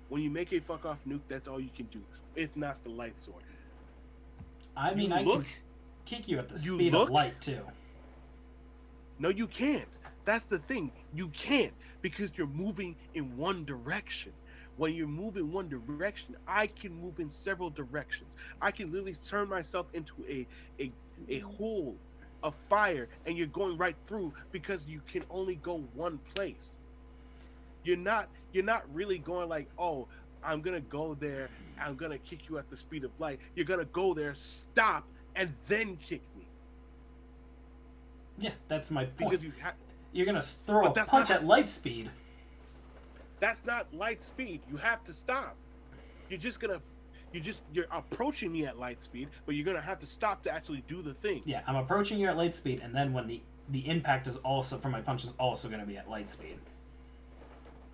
When you make a fuck off nuke, that's all you can do, if not the light sword. I mean, I can kick you at the speed of light too. No, you can't. That's the thing. You can't because you're moving in one direction. When you move in one direction, I can move in several directions. I can literally turn myself into a hole of fire, and you're going right through because you can only go one place. You're not really going like, oh, I'm gonna go there, I'm gonna kick you at the speed of light. You're gonna go there, stop, and then kick me. Yeah, that's my point. Because you're gonna throw a punch at light speed. That's not light speed. You have to stop. You're approaching me at light speed, but you're gonna have to stop to actually do the thing. Yeah, I'm approaching you at light speed, and then when the impact is also from my punch is also gonna be at light speed.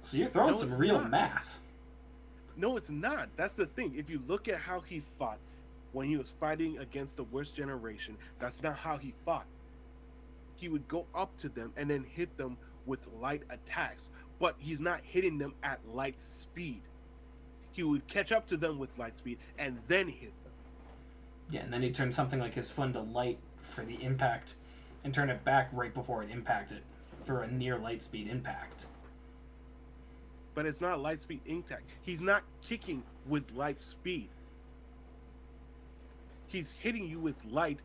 So you're throwing some real mass. No, it's not. That's the thing. If you look at how he fought when he was fighting against the worst generation, that's not how he fought. He would go up to them and then hit them with light attacks, but he's not hitting them at light speed. He would catch up to them with light speed and then hit them. Yeah, and then he'd turn something like his Fun to light for the impact and turn it back right before it impacted for a near light speed impact. But it's not light speed impact. He's not kicking with light speed. He's hitting you with light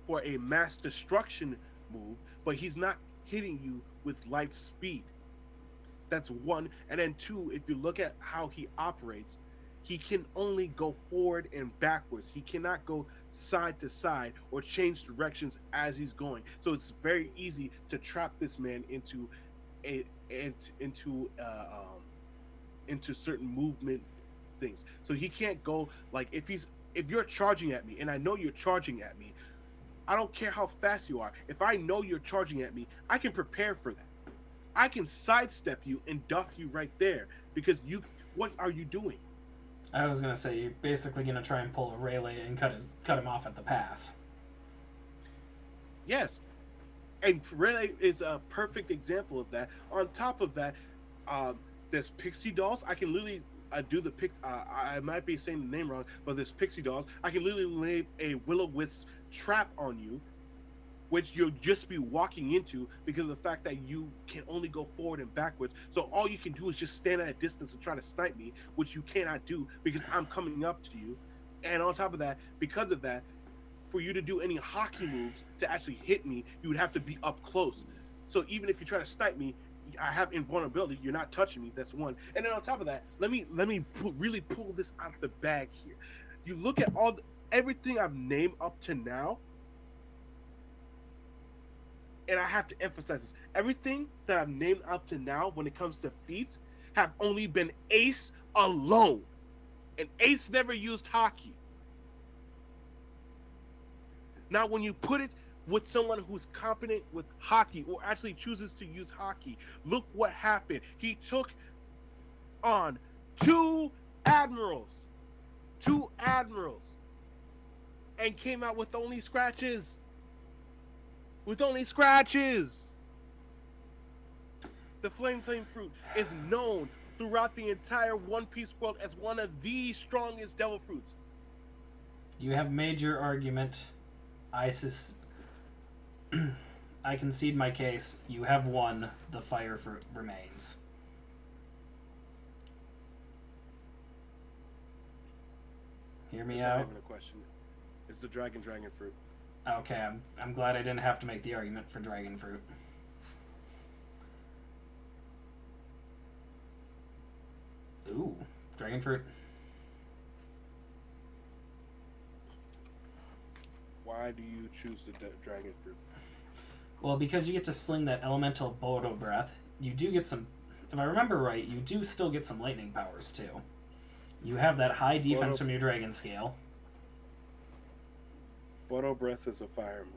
for a mass destruction move, but he's not hitting you with light speed. That's one. And then two, if you look at how he operates, he can only go forward and backwards. He cannot go side to side or change directions as he's going. So it's very easy to trap this man a into into certain movement things. So he can't go like if you're charging at me and I know you're charging at me, I don't care how fast you are. If I know you're charging at me, I can prepare for that. I can sidestep you and duck you right there because you. What are you doing? I was gonna say you're basically gonna try and pull a Rayleigh and cut him off at the pass. Yes, and Rene is a perfect example of that. On top of that, there's pixie dolls. I can literally do the pix. I might be saying the name wrong, but there's pixie dolls. I can literally lay a will-o-wisp trap on you, which you'll just be walking into because of the fact that you can only go forward and backwards. So all you can do is just stand at a distance and try to snipe me, which you cannot do because I'm coming up to you. And on top of that, because of that, for you to do any hockey moves to actually hit me, you would have to be up close. So even if you try to snipe me, I have invulnerability. You're not touching me. That's one. And then on top of that, really pull this out of the bag here. You look at everything I've named up to now, and I have to emphasize this: everything that I've named up to now, when it comes to feats, have only been Ace alone, and Ace never used hockey. Now, when you put it with someone who's competent with hockey or actually chooses to use hockey, look what happened. He took on two admirals, and came out with only scratches. The Flame Fruit is known throughout the entire One Piece world as one of the strongest devil fruits. You have made your argument. I concede my case. You have won. The fire fruit remains. Hear me out? Not even a question. It's the dragon fruit. Okay, I'm glad I didn't have to make the argument for dragon fruit. Ooh, dragon fruit. Why do you choose the dragon fruit? Well, because you get to sling that elemental Bodo breath. You do get some, if I remember right, you do still get some lightning powers too. You have that high defense from your dragon scale. Bodo breath is a fire move.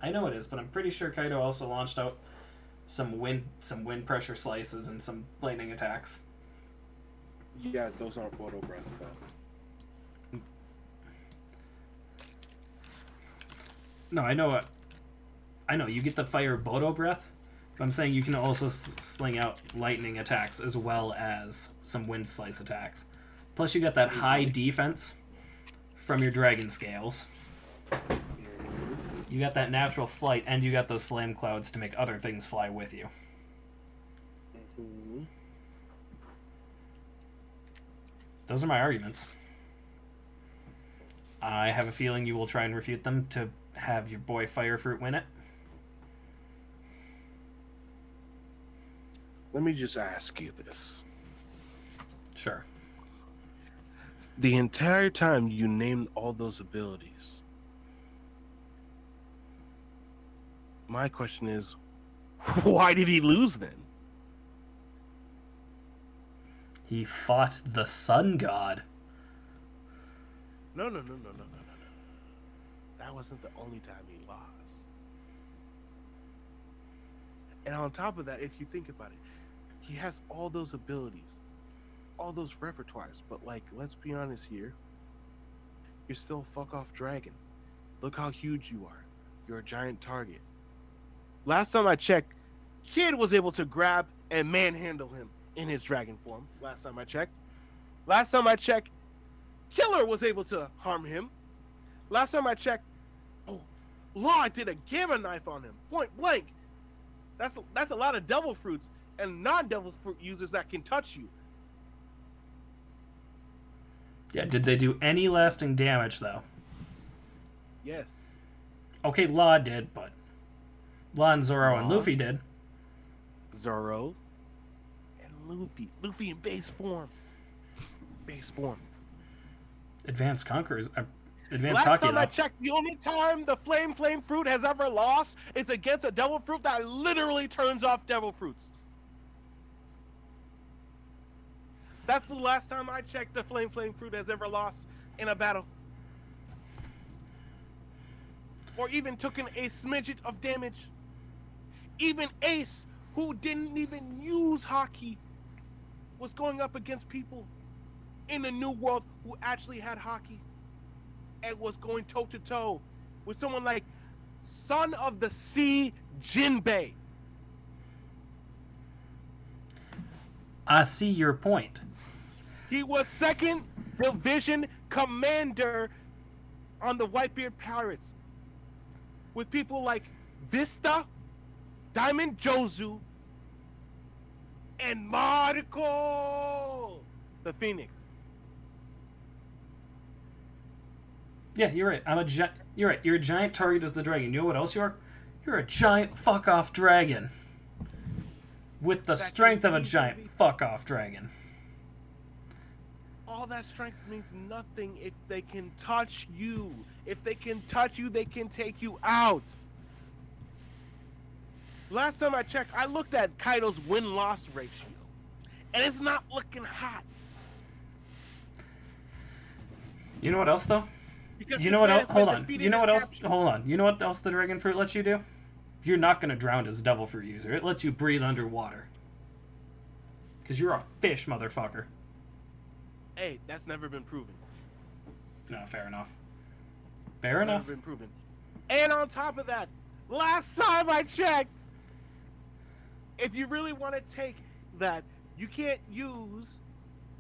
I know it is, but I'm pretty sure Kaido also launched out some wind pressure slices and some lightning attacks. Yeah, those aren't Bodo breaths though. No, I know you get the fire Bodo breath, but I'm saying you can also sling out lightning attacks as well as some wind slice attacks. Plus you got that high defense from your dragon scales. You got that natural flight, and you got those flame clouds to make other things fly with you. Mm-hmm. Those are my arguments. I have a feeling you will try and refute them to have your boy Firefruit win it. Let me just ask you this. Sure. The entire time you named all those abilities, my question is, why did he lose then? He fought the sun god. No. That wasn't the only time he lost. And on top of that, if you think about it, he has all those abilities, all those repertoires, but like, let's be honest here, you're still fuck off dragon. Look how huge you are. You're a giant target. Last time I checked, Kid was able to grab and manhandle him in his dragon form. Last time I checked, Killer was able to harm him. Last time I checked, Law did a gamma knife on him, point blank. That's a lot of devil fruits and non-devil fruit users that can touch you. Yeah, did they do any lasting damage, though? Yes. Okay, Law did, but Law and Zoro and Luffy did. Zoro and Luffy in base form. Advanced Conquerors. Advanced Last Hockey, time I though. checked, the only time the flame fruit has ever lost is against a devil fruit that literally turns off devil fruits. That's the last time I checked the flame fruit has ever lost in a battle. Or even took a smidget of damage. Even Ace, who didn't even use hockey, was going up against people in the New World who actually had hockey and was going toe to toe with someone like Son of the Sea Jinbei. I see your point. He was second division commander on the Whitebeard Pirates with people like Vista, Diamond Jozu, and Marco the Phoenix. Yeah, you're right. You're right. You're a giant target as the dragon. You know what else you are? You're a giant fuck off dragon. With the strength of a giant fuck off dragon. All that strength means nothing if they can touch you. If they can touch you, they can take you out. Last time I checked, I looked at Kaido's win-loss ratio, and it's not looking hot. You know what else, though? Because you know what else? Hold on. defeated You know and what else? captured. Hold on. You know what else the dragon fruit lets you do? You're not going to drown as a devil fruit user. It lets you breathe underwater. Because you're a fish, motherfucker. Hey, that's never been proven. No, fair enough. Fair enough. Never been proven. And on top of that, last time I checked, if you really want to take that, you can't use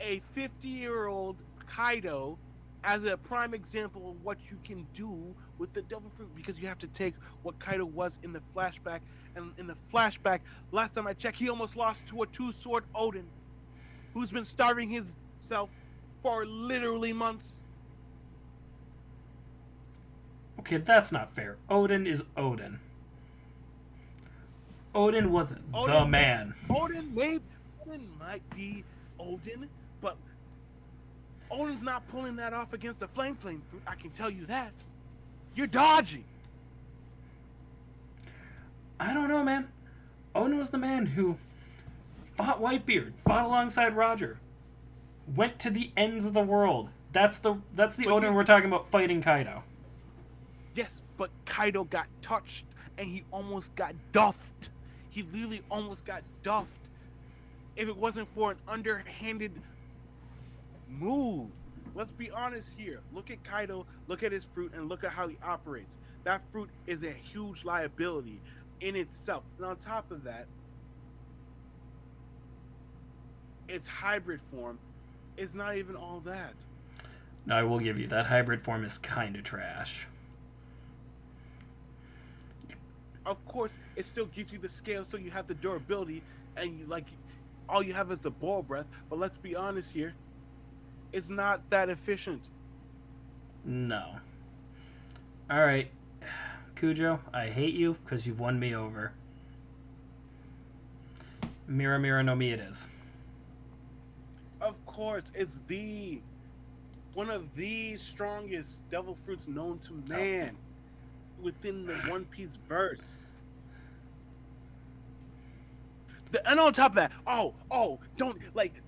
a 50-year-old Kaido as a prime example of what you can do with the devil fruit, because you have to take what Kaido was in the flashback. And in the flashback, last time I checked, he almost lost to a two-sword Odin who's been starving himself for literally months. Okay, that's not fair. Odin is Odin. Odin wasn't the man. Odin might be Odin, but Odin's not pulling that off against the flame fruit. I can tell you that. You're dodging. I don't know, man. Odin was the man who fought Whitebeard, fought alongside Roger, went to the ends of the world. That's the Odin we're talking about fighting Kaido. Yes, but Kaido got touched and he almost got duffed. He literally almost got duffed. If it wasn't for an underhanded move. Let's be honest here. Look at Kaido, look at his fruit, and look at how he operates. That fruit is a huge liability in itself. And on top of that, its hybrid form is not even all that. No, I will give you that hybrid form is kind of trash. Of course, it still gives you the scale, so you have the durability, and you all you have is the ball breath. But let's be honest here, it's not that efficient. No. All right, Kujo, I hate you because you've won me over. Mira Mira no Mi it is. Of course, it's one of the strongest devil fruits known to man within the One Piece verse. And on top of that, don't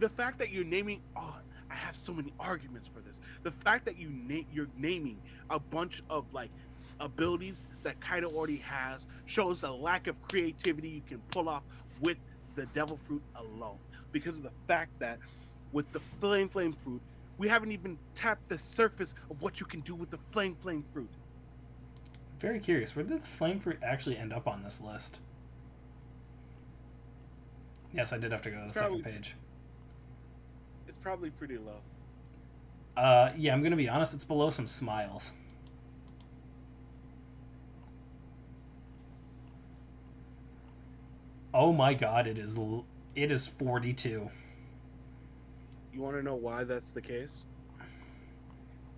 the fact that you're naming. Oh, I have so many arguments for this. The fact that you're naming a bunch of abilities that Kaido already has shows the lack of creativity you can pull off with the devil fruit alone. Because of the fact that with the flame fruit, we haven't even tapped the surface of what you can do with the flame fruit. Very curious. Where did the flame fruit actually end up on this list? Yes, I did have to go to the second page. It's probably pretty low. Yeah, I'm gonna be honest. It's below some smiles. Oh my god! It is 42. You want to know why that's the case?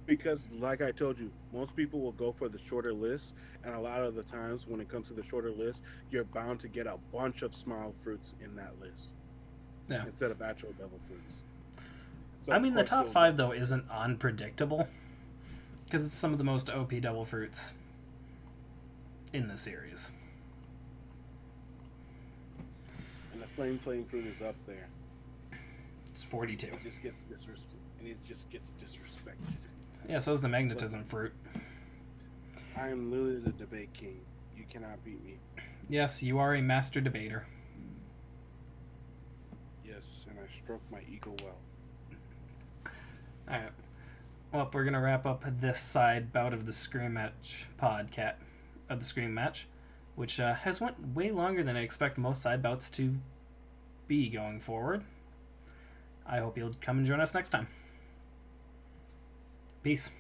Because, like I told you, most people will go for the shorter list, and a lot of the times when it comes to the shorter list, you're bound to get a bunch of smile fruits in that list. Yeah. Instead of actual devil fruits. So, I mean, the of course, top Silver. 5, though, isn't unpredictable. Because it's some of the most OP devil fruits in the series. And the flame fruit is up there. It's 42. It just gets disrespected. Yeah, so is the magnetism fruit. I am literally the debate king. You cannot beat me. Yes, you are a master debater. Yes, and I stroke my ego well. Alright. Well, we're going to wrap up this side bout of the Scream Match podcast. Of the Scream Match, which has went way longer than I expect most side bouts to be going forward. I hope you'll come and join us next time. Peace.